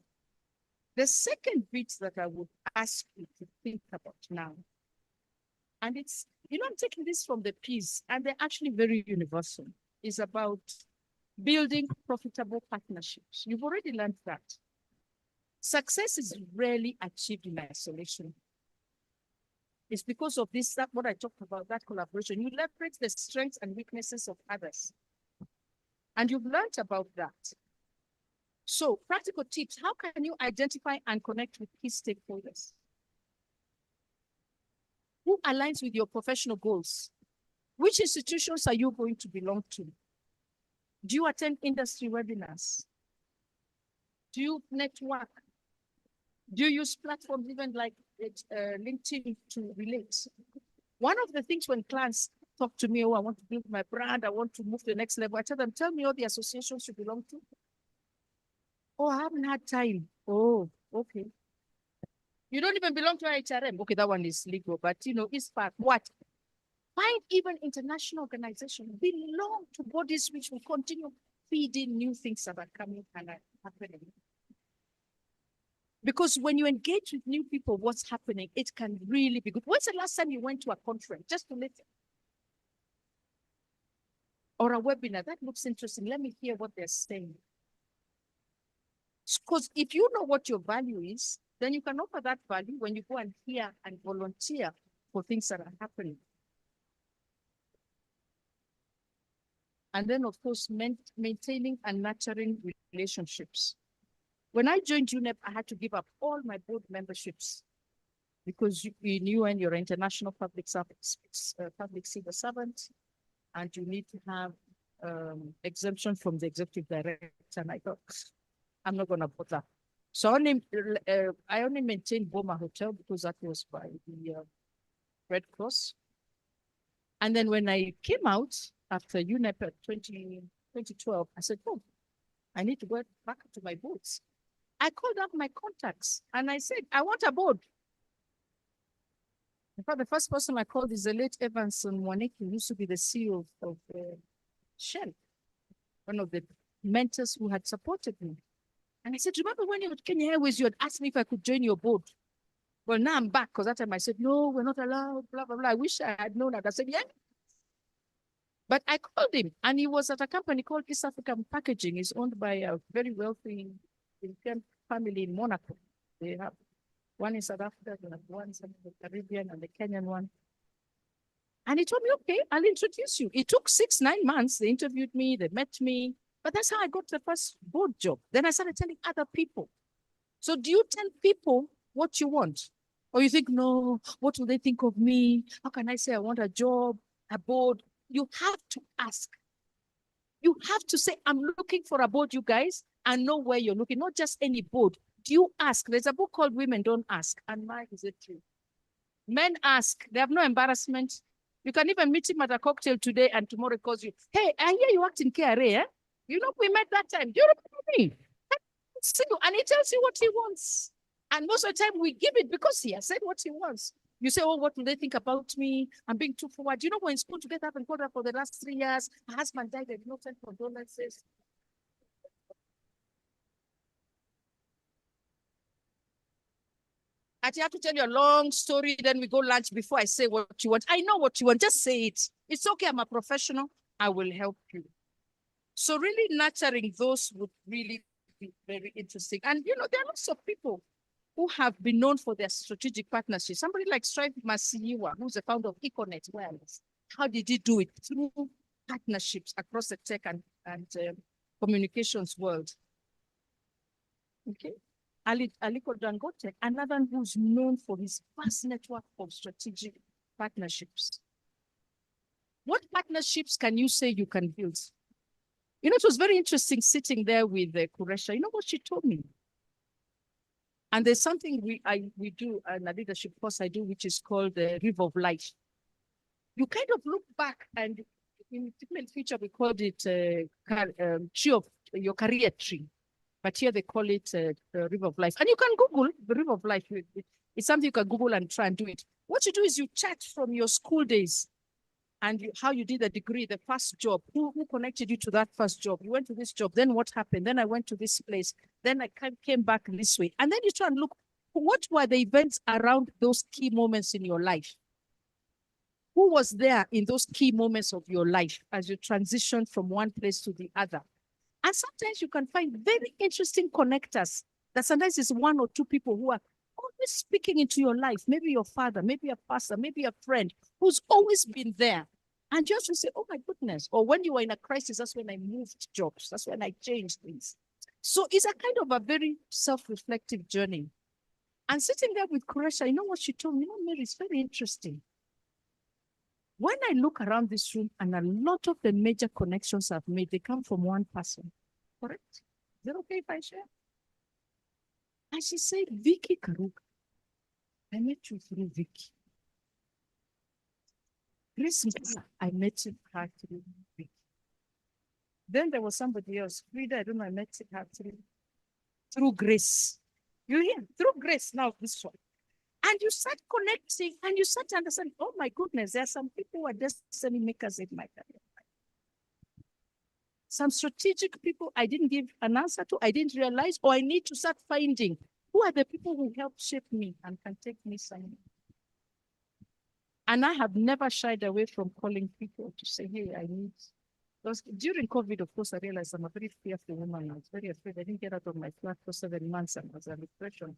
The second bit that I would ask you to think about now, and it's, you know, I'm taking this from the P's, and they're actually very universal, is about building profitable partnerships. You've already learned that. Success is rarely achieved in isolation. It's because of this, that what I talked about, that collaboration. You leverage the strengths and weaknesses of others. And you've learned about that. So practical tips, how can you identify and connect with key stakeholders? Who aligns with your professional goals? Which institutions are you going to belong to? Do you attend industry webinars? Do you network? Do you use platforms even like LinkedIn to relate? One of the things when clients talk to me, oh, I want to build my brand, I want to move to the next level, I tell them, tell me all the associations you belong to. Oh, I haven't had time. Oh, okay. You don't even belong to HRM. Okay, that one is legal, but you know, it's part. What? Find even international organizations. Belong to bodies which will continue feeding new things that are coming and are happening. Because when you engage with new people, what's happening, it can really be good. When's the last time you went to a conference just to listen? Or a webinar? That looks interesting. Let me hear what they're saying. Because if you know what your value is, then you can offer that value when you go and hear and volunteer for things that are happening. And then, of course, maintaining and nurturing relationships. When I joined UNEP, I had to give up all my board memberships because you knew when you're an international public civil servant, and you need to have exemption from the executive director. And I thought, I'm not going to bother. So I only maintained Boma Hotel because that was by the Red Cross. And then when I came out after UNEP at 2012, I said, oh, I need to go back to my boards. I called up my contacts and I said, I want a board. In fact, the first person I called is the late Evanson Mwaneki, who used to be the CEO of Shell, one of the mentors who had supported me. And I said, remember when you were at Kenya Airways, you had asked me if I could join your board? Well, now I'm back because that time I said, no, we're not allowed, blah, blah, blah. I wish I had known that. I said, yeah. But I called him and he was at a company called East African Packaging. It's owned by a very wealthy Indian family in Monaco. They have one in South Africa, one in the Caribbean, and the Kenyan one. And he told me, okay, I'll introduce you. It took 6-9 months. They interviewed me, they met me. But that's how I got the first board job. Then I started telling other people. So do you tell people what you want? Or you think, no, what will they think of me? How can I say I want a job, a board? You have to ask. You have to say, I'm looking for a board, you guys, and know where you're looking, not just any board. Do you ask? There's a book called Women Don't Ask. And Mike, is it true? Men ask. They have no embarrassment. You can even meet him at a cocktail today and tomorrow calls you, hey, I hear you worked in KRA, eh? You know, we met that time. Do you remember me? See you, and he tells you what he wants. And most of the time we give it because he has said what he wants. You say, oh, what do they think about me? I'm being too forward. You know, we're in school together, I've been called up for the last 3 years. My husband died, there's no send condolences. I have to tell you a long story, then we go lunch before I say what you want. I know what you want, just say it. It's okay, I'm a professional, I will help you. So really nurturing those would really be very interesting. And you know, there are lots of people who have been known for their strategic partnerships. Somebody like Strive Masiyiwa, who's the founder of Econet Wireless. How did he do it? Through partnerships across the tech and communications world. Okay. Aliko Dangote, another who's known for his vast network of strategic partnerships. What partnerships can you say you can build? You know, it was very interesting sitting there with Kuresha. You know what she told me? And there's something we do in a leadership course I do, which is called the River of Life. You kind of look back, and in the future we called it tree of your career tree, but here they call it the River of Life. And you can Google the River of Life. It's something you can Google and try and do it. What you do is you chat from your school days and how you did the degree, the first job, who connected you to that first job? You went to this job, then what happened? Then I went to this place, then I came back this way. And then you try and look, what were the events around those key moments in your life? Who was there in those key moments of your life as you transition from one place to the other? And sometimes you can find very interesting connectors that sometimes it's one or two people who are always speaking into your life. Maybe your father, maybe a pastor, maybe a friend who's always been there. And just to say, oh my goodness. Or when you were in a crisis, that's when I moved jobs. That's when I changed things. So it's a kind of a very self-reflective journey. And sitting there with Kuresha, you know what she told me? You know, Mary, it's very interesting. When I look around this room, and a lot of the major connections I've made, they come from one person. Correct? Is it okay if I share? And she said, Vicky Karuk. I met you through Vicky. Grace Mbula, I met her through Vicky. Then there was somebody else, Frida, I don't know, I met her through Grace. You hear? Through Grace, now this one. And you start connecting and you start to understand, oh my goodness, there are some people who are destiny makers in my career. Some strategic people I didn't give an answer to, I didn't realize, or I need to start finding who are the people who help shape me and can take me somewhere. And I have never shied away from calling people to say, hey, I need. Because during COVID, of course, I realized I'm a very fearful woman. I was very afraid. I didn't get out of my flat for 7 months and I was in depression.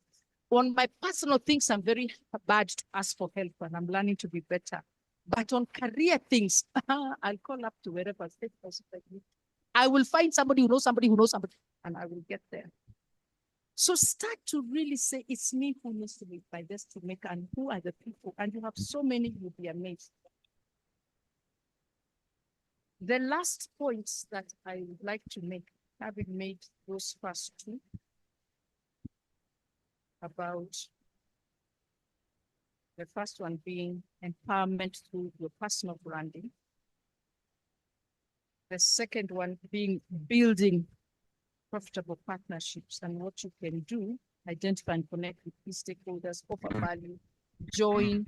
On my personal things, I'm very bad to ask for help and I'm learning to be better. But on career things, I'll call up to wherever state possibly. I will find somebody who knows somebody who knows somebody, and I will get there. So start to really say, it's me who needs to be my destiny maker, and who are the people? And you have so many, you'll be amazed. The last points that I would like to make, having made those first two, about the first one being empowerment through your personal branding. The second one being building profitable partnerships and what you can do, identify and connect with key stakeholders, offer value, join,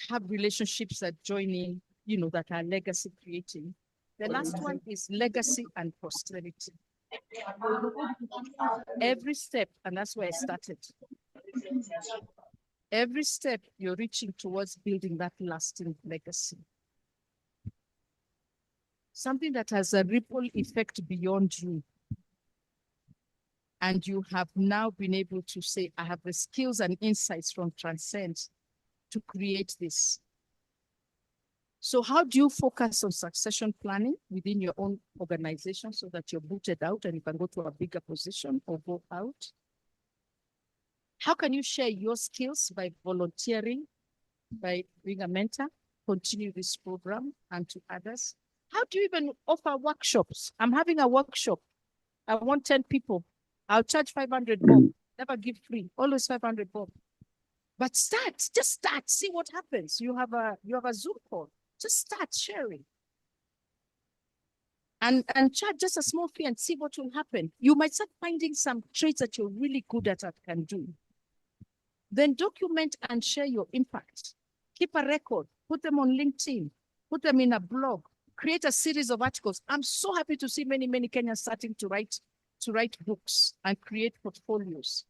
have relationships that join in, you know, that are legacy creating. The last one is legacy and posterity. Every step, and that's where I started. Every step you're reaching towards building that lasting legacy. Something that has a ripple effect beyond you. And you have now been able to say, I have the skills and insights from Transcend to create this. So how do you focus on succession planning within your own organization so that you're booted out and you can go to a bigger position or go out? How can you share your skills by volunteering, by being a mentor, continue this program and to others? How do you even offer workshops? I'm having a workshop. I want 10 people. I'll charge 500 bob. Never give free. Always 500 bob. But start, just start. See what happens. You have a Zoom call. Just start sharing. and charge just a small fee and see what will happen. You might start finding some traits that you're really good at and can do. Then document and share your impact. Keep a record, put them on LinkedIn, put them in a blog, create a series of articles. I'm so happy to see many Kenyans starting to write books and create portfolios.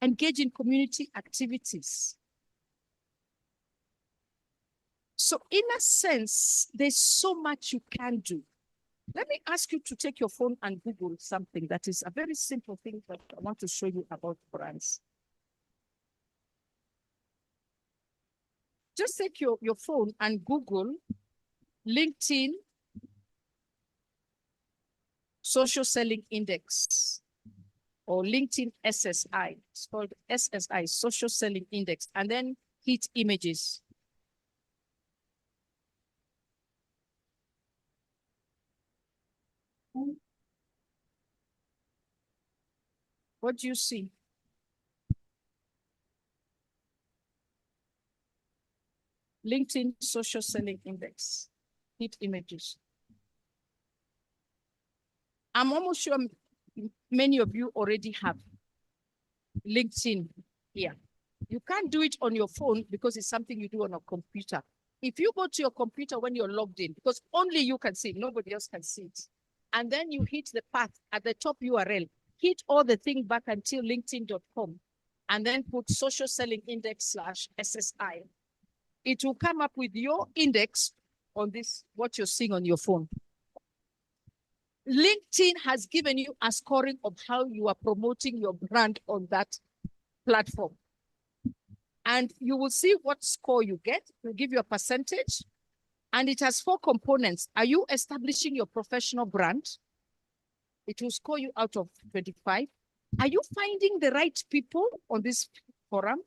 Engage in community activities. So in a sense, there's so much you can do. Let me ask you to take your phone and Google something that is a very simple thing that I want to show you about brands. Just take your phone and Google LinkedIn Social Selling Index or LinkedIn SSI. It's called SSI, Social Selling Index, and then hit images. What do you see? LinkedIn Social Selling Index. Hit images. I'm almost sure many of you already have LinkedIn here. You can't do it on your phone because it's something you do on a computer. If you go to your computer when you're logged in, because only you can see it, nobody else can see it. And then you hit the path at the top URL, hit all the thing back until linkedin.com, and then put social selling index /SSI. It will come up with your index on this, what you're seeing on your phone. LinkedIn has given you a scoring of how you are promoting your brand on that platform. And you will see what score you get. It will give you a percentage. And it has 4 components. Are you establishing your professional brand? It will score you out of 25. Are you finding the right people on this forum?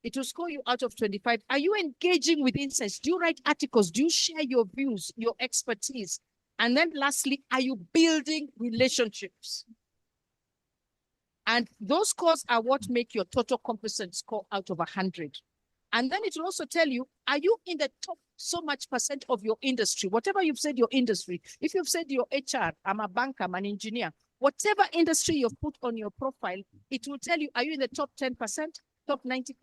It will score you out of 25. Are you engaging with insights? Do you write articles? Do you share your views, your expertise? And then lastly, are you building relationships? And those scores are what make your total competence score out of 100. And then it will also tell you, are you in the top so much percent of your industry? Whatever you've said your industry, if you've said your HR, I'm a banker, I'm an engineer, whatever industry you've put on your profile, it will tell you, are you in the top 10%, top 90%,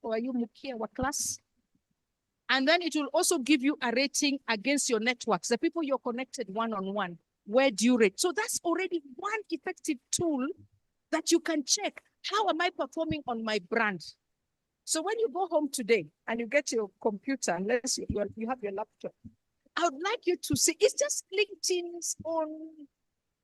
or are you Mukia wa class? And then it will also give you a rating against your networks, the people you're connected one-on-one. Where do you rate? So that's already one effective tool that you can check. How am I performing on my brand? So when you go home today and you get your computer, unless you have your laptop, I would like you to see, it's just LinkedIn's own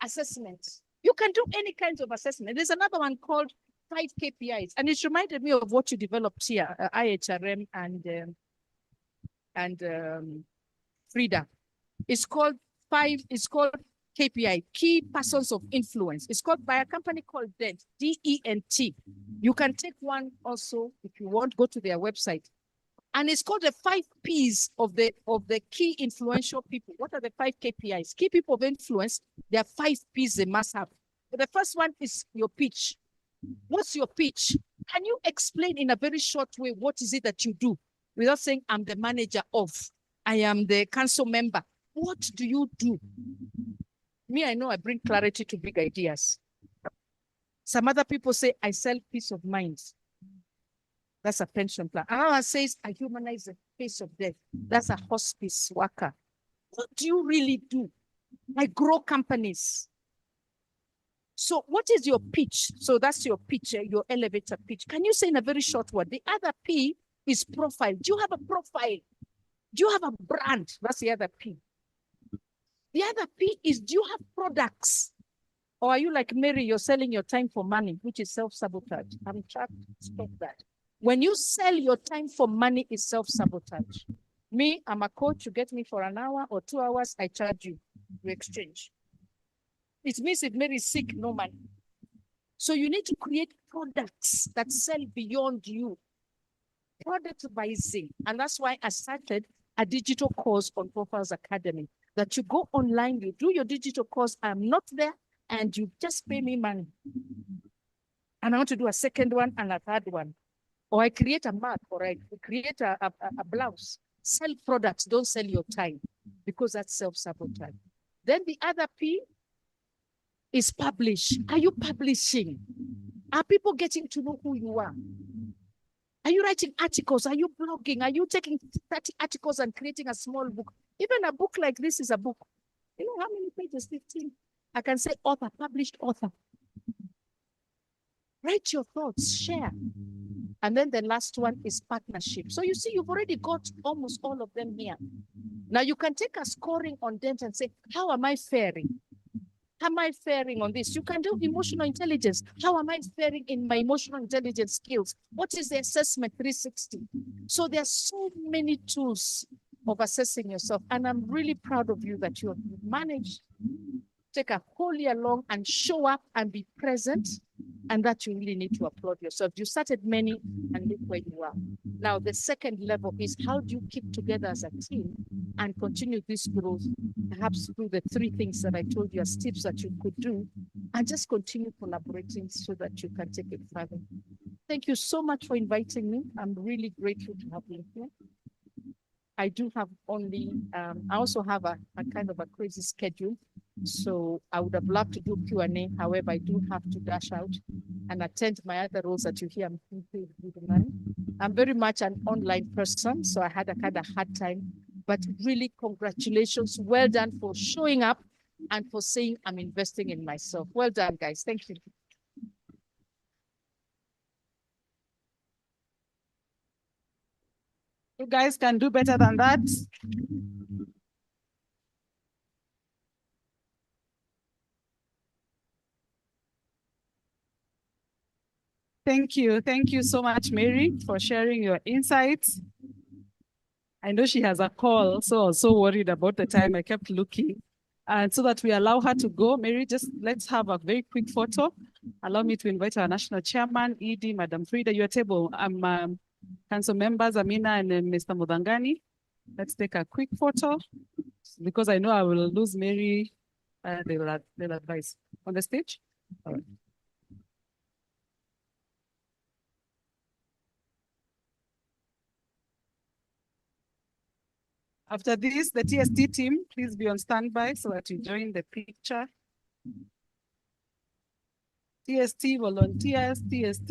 assessment. You can do any kinds of assessment. There's another one called 5 KPIs, and it reminded me of what you developed here, IHRM and Frida. It's called KPI, Key Persons of Influence. It's called by a company called DENT, D-E-N-T. You can take one also if you want, go to their website. And it's called the 5 Ps of the key influential people. What are the 5 KPIs? Key people of influence, there are 5 Ps they must have. But the first one is your pitch. What's your pitch? Can you explain in a very short way what is it that you do without saying I'm the manager of, I am the council member? What do you do? Me, I know I bring clarity to big ideas. Some other people say, I sell peace of mind. That's a pension plan. Another says, I humanize the face of death. That's a hospice worker. What do you really do? I grow companies. So what is your pitch? So that's your pitch, your elevator pitch. Can you say in a very short word? The other P is profile. Do you have a profile? Do you have a brand? That's the other P. The other P is, do you have products? Or are you like Mary, you're selling your time for money, which is self-sabotage? I'm trying to stop that. When you sell your time for money, it's self-sabotage. Me, I'm a coach, you get me for an hour or 2 hours, I charge you, we exchange. It means if Mary is sick, no money. So you need to create products that sell beyond you. Productizing. And that's why I started a digital course on Profiles Academy, that you go online, you do your digital course, I'm not there, and you just pay me money. And I want to do a second one and a third one. Or I create a map, or I create a blouse. Sell products, don't sell your time, because that's self-sabotage. Then the other P is publish. Are you publishing? Are people getting to know who you are? Are you writing articles? Are you blogging? Are you taking 30 articles and creating a small book? Even a book like this is a book. You know how many pages? 15. I can say author, published author. Write your thoughts, share. And then the last one is partnership. So you see, you've already got almost all of them here. Now you can take a scoring on them and say, how am I faring? How am I faring on this? You can do emotional intelligence. How am I faring in my emotional intelligence skills? What is the assessment 360? So there are so many tools of assessing yourself. And I'm really proud of you that you have managed take a whole year long and show up and be present, and that you really need to applaud yourself. You started many and look where you are. Now, the second level is how do you keep together as a team and continue this growth, perhaps through the three things that I told you as tips that you could do, and just continue collaborating so that you can take it further. Thank you so much for inviting me. I'm really grateful to have you here. I do have only, I also have a kind of a crazy schedule. So I would have loved to do Q&A. However, I do have to dash out and attend my other roles that you hear I'm paid good money. I'm very much an online person, so I had a kind of hard time. But really, congratulations. Well done for showing up and for saying I'm investing in myself. Well done, guys. Thank you. You guys can do better than that. Thank you. Thank you so much, Mary, for sharing your insights. I know she has a call, so I was so worried about the time. I kept looking. And so that we allow her to go, Mary, just let's have a very quick photo. Allow me to invite our national chairman, ED, Madam Frida, your table. Council members, Amina and Mr. Mudangani. Let's take a quick photo because I know I will lose Mary. They'll advise on the stage. All right. After this, the TST team, please be on standby so that you join the picture. TST volunteers, TST,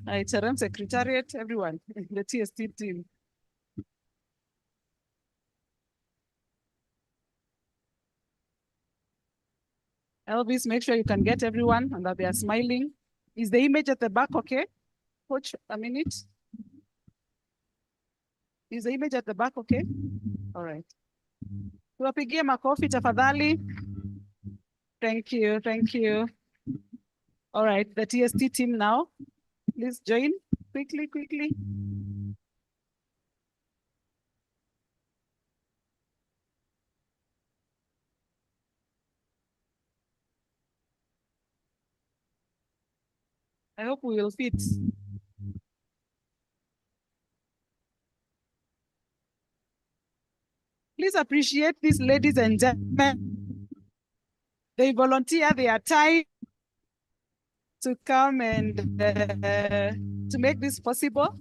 HRM secretariat, everyone, the TST team. Elvis, make sure you can get everyone and that they are smiling. Is the image at the back okay? Coach, a minute. Is the image at the back okay? All right. Tuwapigie makofi tafadhali. Thank you, thank you. All right, the TST team now. Please join quickly, quickly. I hope we will fit. Please appreciate these ladies and gentlemen. They volunteer their time to come and to make this possible.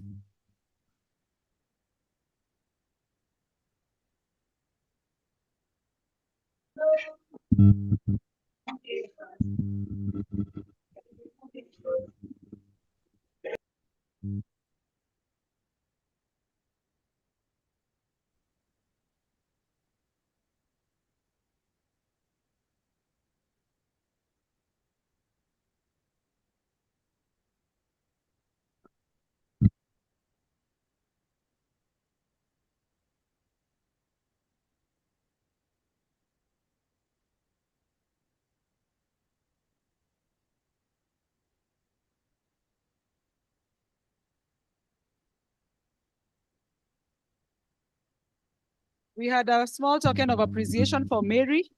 We had a small token of appreciation for Mary.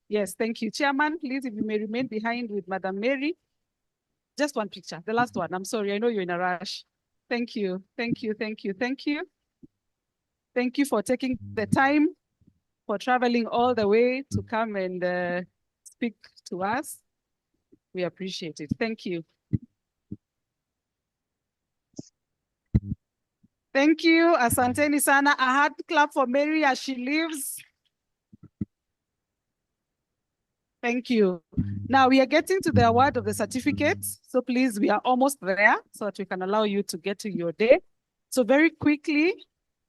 Yes, thank you. Chairman, please, if you may remain behind with Madam Mary. Just one picture, the last one. I'm sorry, I know you're in a rush. Thank you, thank you, thank you, thank you. Thank you for taking the time, for traveling all the way to come and speak to us. We appreciate it. Thank you. Thank you, asanteni sana. A hard clap for Mary as she leaves. Thank you. Now we are getting to the award of the certificates. So please, we are almost there so that we can allow you to get to your day. So very quickly,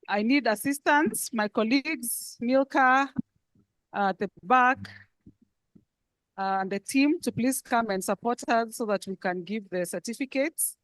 I need assistance. My colleagues, Milka at the back, and the team to please come and support us so that we can give the certificates.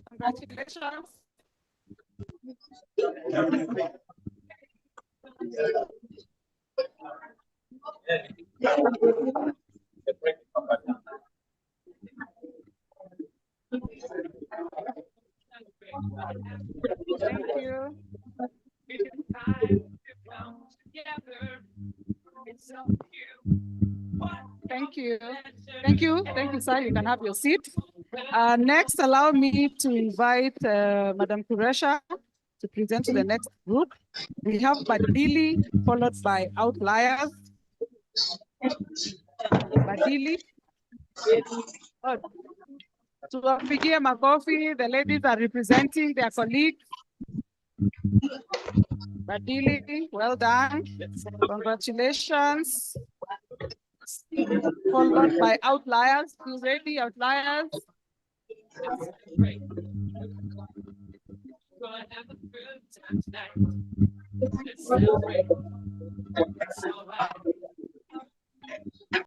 Congratulations. Thank you. It is time to come together. It's up to you. Thank you. Thank you. Thank you, sir. You can have your seat. Next, allow me to invite Madam Kuresha to present to the next group. We have Badili, followed by Outliers. Badili. Oh. To Figia Makofi, the ladies are representing their colleagues. Badili, well done. Congratulations. Followed by Outliers. Who's ready, Outliers? Great. Gonna have a good time tonight. Let's celebrate. It's all right.